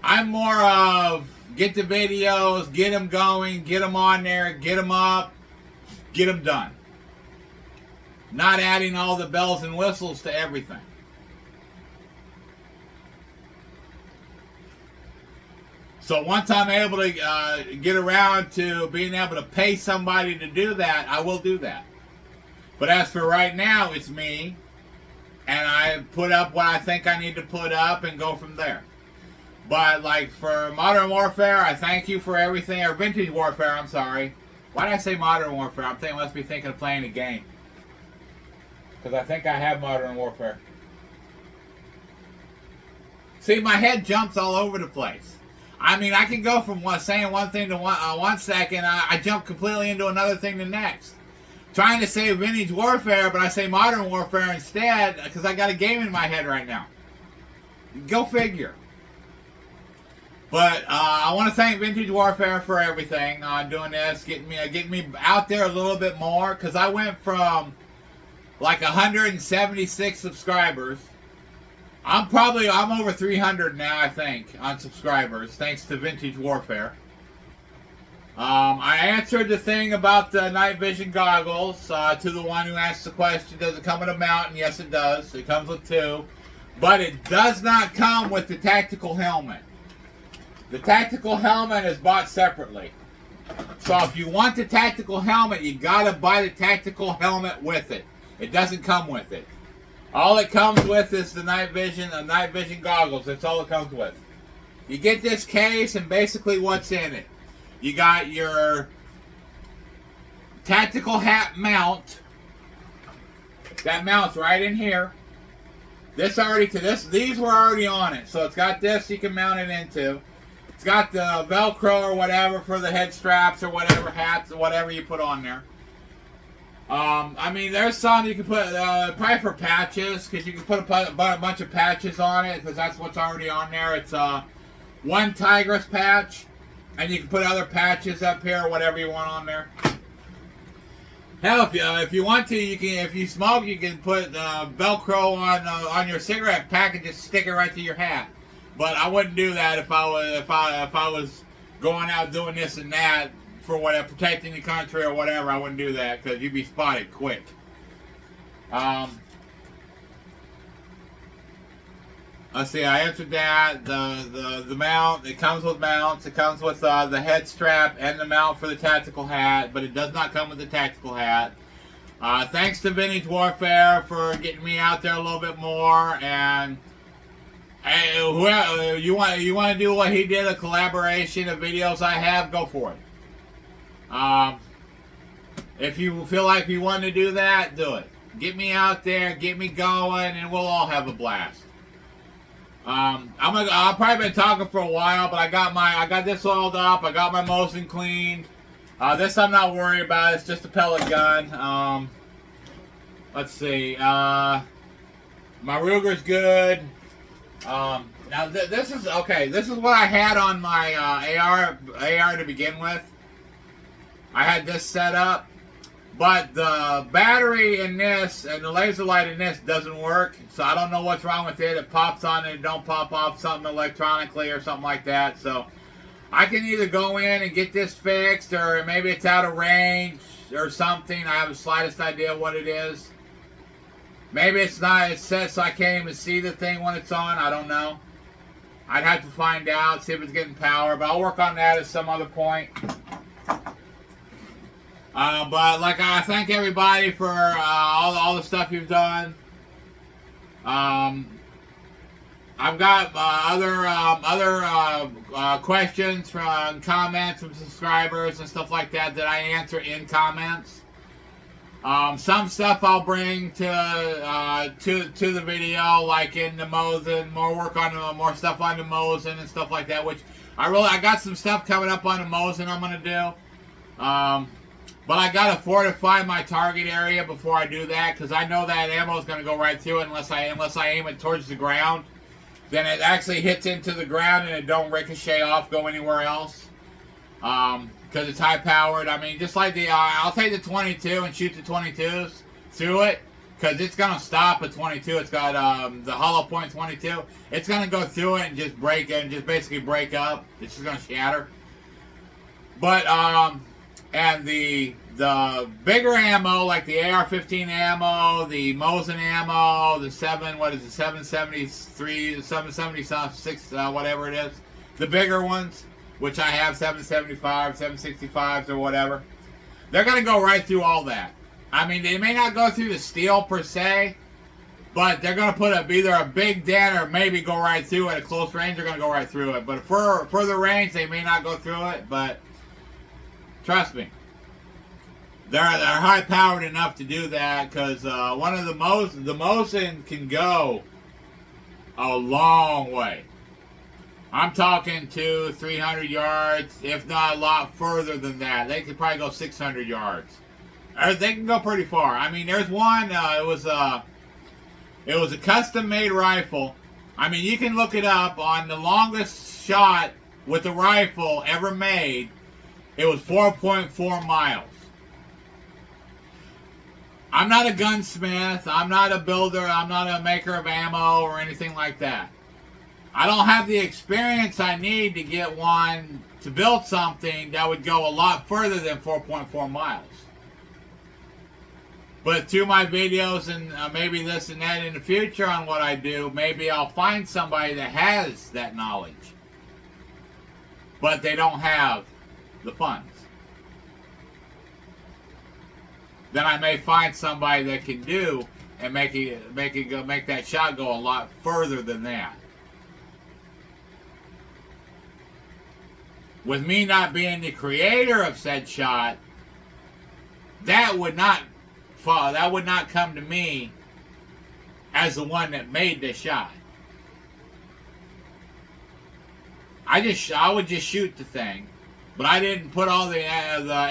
I'm more of get the videos, get them going, get them on there, get them up, get them done. Not adding all the bells and whistles to everything. So once I'm able to get around to being able to pay somebody to do that, I will do that. But as for right now, it's me, and I put up what I think I need to put up and go from there. But like for Modern Warfare, I thank you for everything. Or Vintage Warfare, I'm sorry. Why did I say Modern Warfare? I must be thinking of playing a game. Because I think I have Modern Warfare. See, my head jumps all over the place. I mean, I can go from saying one thing to 1 second, I jump completely into another thing the next. Trying to say Vintage Warfare, but I say Modern Warfare instead because I got a game in my head right now. Go figure. But I want to thank Vintage Warfare for everything on doing this, getting me out there a little bit more, because I went from like 176 subscribers. I'm over 300 now, I think, on subscribers, thanks to Vintage Warfare. I answered the thing about the night vision goggles to the one who asked the question, does it come with a mount? And yes, it does. It comes with 2. But it does not come with the tactical helmet. The tactical helmet is bought separately. So if you want the tactical helmet, you got to buy the tactical helmet with it. It doesn't come with it. All it comes with is the night vision goggles. That's all it comes with. You get this case and basically what's in it. You got your tactical hat mount. That mounts right in here. These were already on it. So it's got this you can mount it into. It's got the Velcro or whatever for the head straps or whatever, hats or whatever you put on there. I mean, there's some you can put, probably for patches, because you can put a bunch of patches on it, because that's what's already on there. It's one Tigress patch, and you can put other patches up here or whatever you want on there. Hell, if you want to, you can. If you smoke, you can put Velcro on your cigarette pack and just stick it right to your hat. But I wouldn't do that if I was going out doing this and that for whatever, protecting the country or whatever. I wouldn't do that because you'd be spotted quick. Let's see. I answered that. The mount. It comes with mounts. It comes with the head strap and the mount for the tactical hat, but it does not come with the tactical hat. Thanks to Vintage Warfare for getting me out there a little bit more. And hey, whoever you want to do what he did, a collaboration of videos I have, go for it. If you feel like you want to do that, do it. Get me out there, get me going, and we'll all have a blast. I've probably been talking for a while, but I got this oiled up. I got my Mosin cleaned. This I'm not worried about. It's just a pellet gun. Let's see. My Ruger's good. Now this is okay. This is what I had on my AR to begin with. I had this set up, but the battery in this and the laser light in this doesn't work. So I don't know what's wrong with it. It pops on and it don't pop off something electronically or something like that. So I can either go in and get this fixed, or maybe it's out of range or something. I have the slightest idea what it is. Maybe it's not. It's set so I can't even see the thing when it's on. I don't know. I'd have to find out, see if it's getting power. But I'll work on that at some other point. But like, I thank everybody for all the stuff you've done. I've got other questions from comments from subscribers and stuff like that I answer in comments. Some stuff I'll bring to the video, like in the Mosin, more stuff on the Mosin and stuff like that. Which I got some stuff coming up on the Mosin I'm gonna do. But I gotta fortify my target area before I do that, because I know that ammo is gonna go right through it unless I aim it towards the ground. Then it actually hits into the ground and it don't ricochet off, go anywhere else. Because it's high powered. I mean, just like I'll take the 22 and shoot the 22s through it, because it's gonna stop at 22. It's got the hollow point 22. It's gonna go through it and just break it and just basically break up. It's just gonna shatter. But and the bigger ammo, like the AR-15 ammo, the Mosin ammo, the 773, 776, whatever it is, the bigger ones, which I have 775, 765s or whatever, they're going to go right through all that. I mean, they may not go through the steel per se, but they're going to put either a big dent or maybe go right through it. At close range, they're going to go right through it. But for further range, they may not go through it, but trust me, they're high powered enough to do that, because one of the Mosin can go a long way. I'm talking 200-300 yards, if not a lot further than that. They could probably go 600 yards. Or they can go pretty far. I mean, there's one. It was a custom-made rifle. I mean, you can look it up on the longest shot with the rifle ever made. It was 4.4 miles. I'm not a gunsmith. I'm not a builder. I'm not a maker of ammo or anything like that. I don't have the experience I need to get one to build something that would go a lot further than 4.4 miles. But through my videos and maybe this and that in the future on what I do, maybe I'll find somebody that has that knowledge. But they don't have the funds. Then I may find somebody that can do and make that shot go a lot further than that. With me not being the creator of said shot, that would not fall. That would not come to me as the one that made the shot. I would just shoot the thing, but I didn't put all the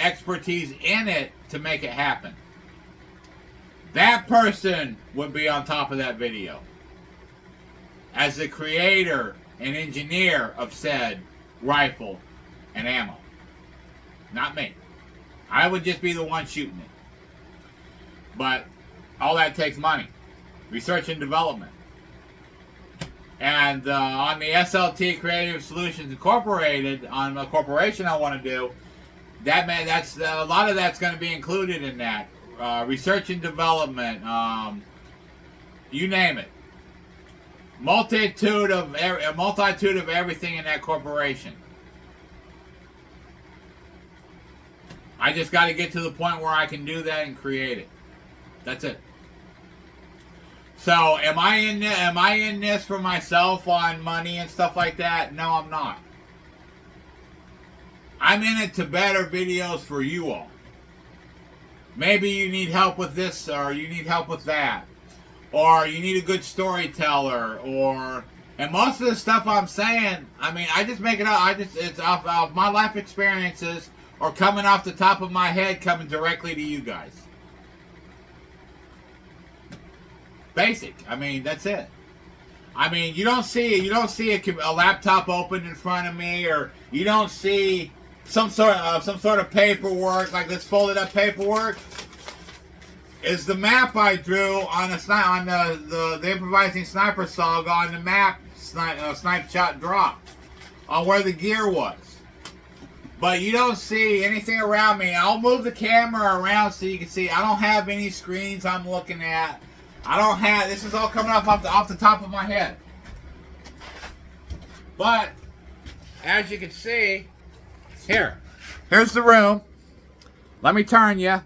expertise in it to make it happen. That person would be on top of that video as the creator and engineer of said rifle and ammo. Not me. I would just be the one shooting it. But all that takes money. Research and development. And on the SLT Creative Solutions Incorporated, on the corporation I want to do, that's a lot of that's going to be included in that. Research and development, you name it. Multitude of everything in that corporation. I just got to get to the point where I can do that and create it. That's it. So, am I in this for myself on money and stuff like that? No, I'm not. I'm in it to better videos for you all. Maybe you need help with this, or you need help with that, or you need a good storyteller, and most of the stuff I'm saying, I mean, I just make it up. It's off my life experiences, or coming off the top of my head, coming directly to you guys. Basic. I mean, that's it. I mean, you don't see a laptop open in front of me, or you don't see some sort of paperwork like this folded up paperwork. Is the map I drew on the improvising sniper saga on the map snipe shot drop on where the gear was. But you don't see anything around me. I'll move the camera around so you can see. I don't have any screens I'm looking at. This is all coming off the top of my head. But, as you can see, here's the room. Let me turn you,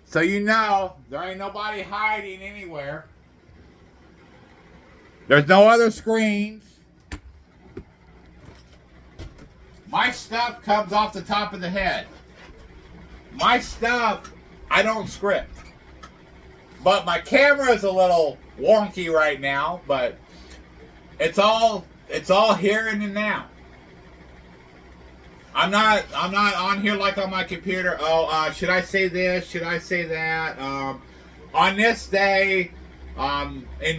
so you know there ain't nobody hiding anywhere. There's no other screens. My stuff comes off the top of the head. My stuff, I don't script. But my camera is a little wonky right now, but it's all here and in now. I'm not on here like on my computer. Should I say this? Should I say that? On this day, in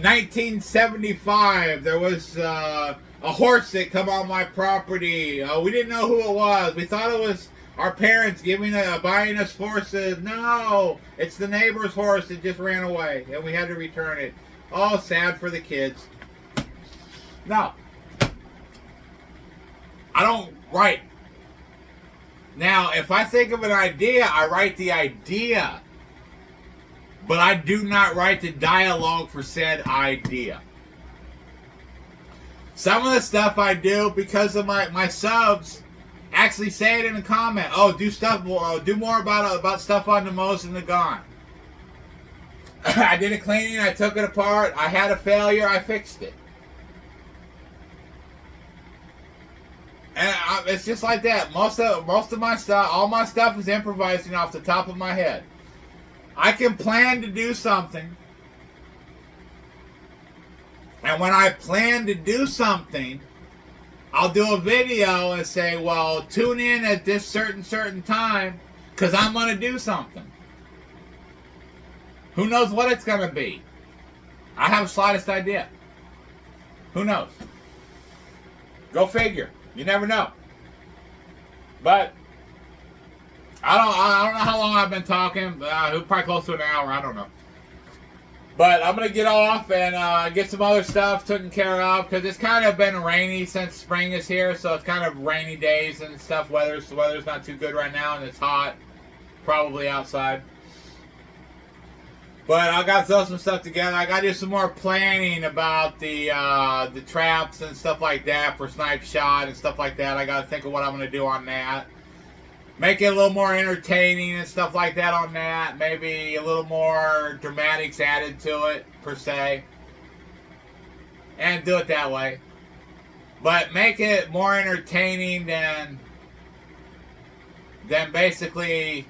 1975, there was a horse that come on my property. We didn't know who it was. We thought it was our parents buying us horses. No, it's the neighbor's horse that just ran away, and we had to return it. Oh, sad for the kids. No, I don't write. Now, if I think of an idea, I write the idea, but I do not write the dialogue for said idea. Some of the stuff I do because of my subs actually say it in a comment. Oh, do more about stuff on the Mosin the Gone. I did a cleaning, I took it apart, I had a failure, I fixed it. And it's just like that. Most of my stuff, all my stuff is improvising off the top of my head. I can plan to do something, and when I plan to do something, I'll do a video and say, well, tune in at this certain time, because I'm going to do something. Who knows what it's going to be? I have the slightest idea. Who knows? Go figure. You never know. But I don't know how long I've been talking. Probably close to an hour. I don't know. But I'm going to get off and get some other stuff taken care of, because it's kind of been rainy since spring is here, so it's kind of rainy days and stuff. The weather's not too good right now, and it's hot, probably outside. But I got to throw some stuff together. I got to do some more planning about the traps and stuff like that for snipe shot and stuff like that. I got to think of what I'm going to do on that. Make it a little more entertaining and stuff like that on that. Maybe a little more dramatics added to it, per se. And do it that way. But make it more entertaining than basically,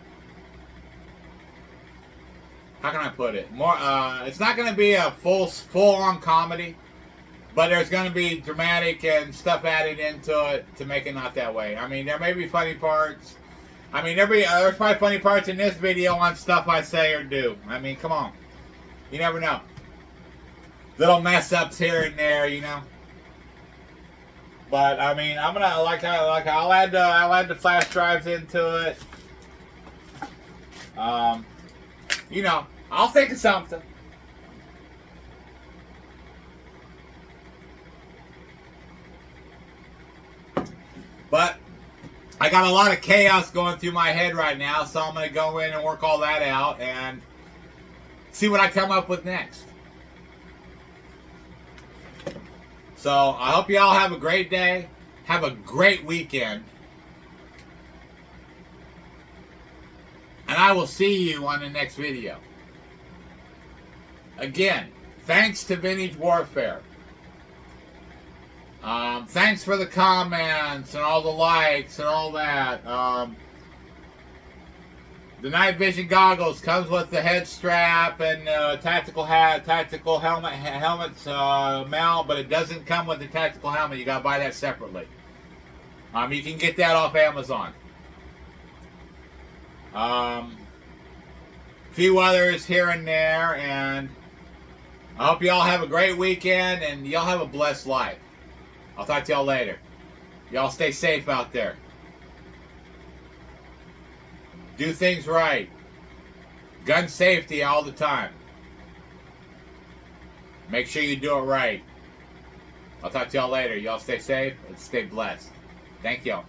how can I put it? More. It's not going to be a full-on comedy, but there's going to be dramatic and stuff added into it to make it not that way. I mean, there may be funny parts. I mean, there's probably funny parts in this video on stuff I say or do. I mean, come on. You never know. Little mess ups here and there, you know. But I mean, I'm gonna I'll add the flash drives into it. You know, I'll think of something. But I got a lot of chaos going through my head right now, so I'm going to go in and work all that out and see what I come up with next. So I hope you all have a great day. Have a great weekend. And I will see you on the next video. Again, thanks to Vintage Warfare. Thanks for the comments and all the likes and all that. The night vision goggles comes with the head strap and tactical hat, tactical helmet's mount, but it doesn't come with the tactical helmet. You gotta buy that separately. You can get that off Amazon. Few others here and there, and I hope you all have a great weekend and y'all have a blessed life. I'll talk to y'all later. Y'all stay safe out there. Do things right. Gun safety all the time. Make sure you do it right. I'll talk to y'all later. Y'all stay safe and stay blessed. Thank y'all.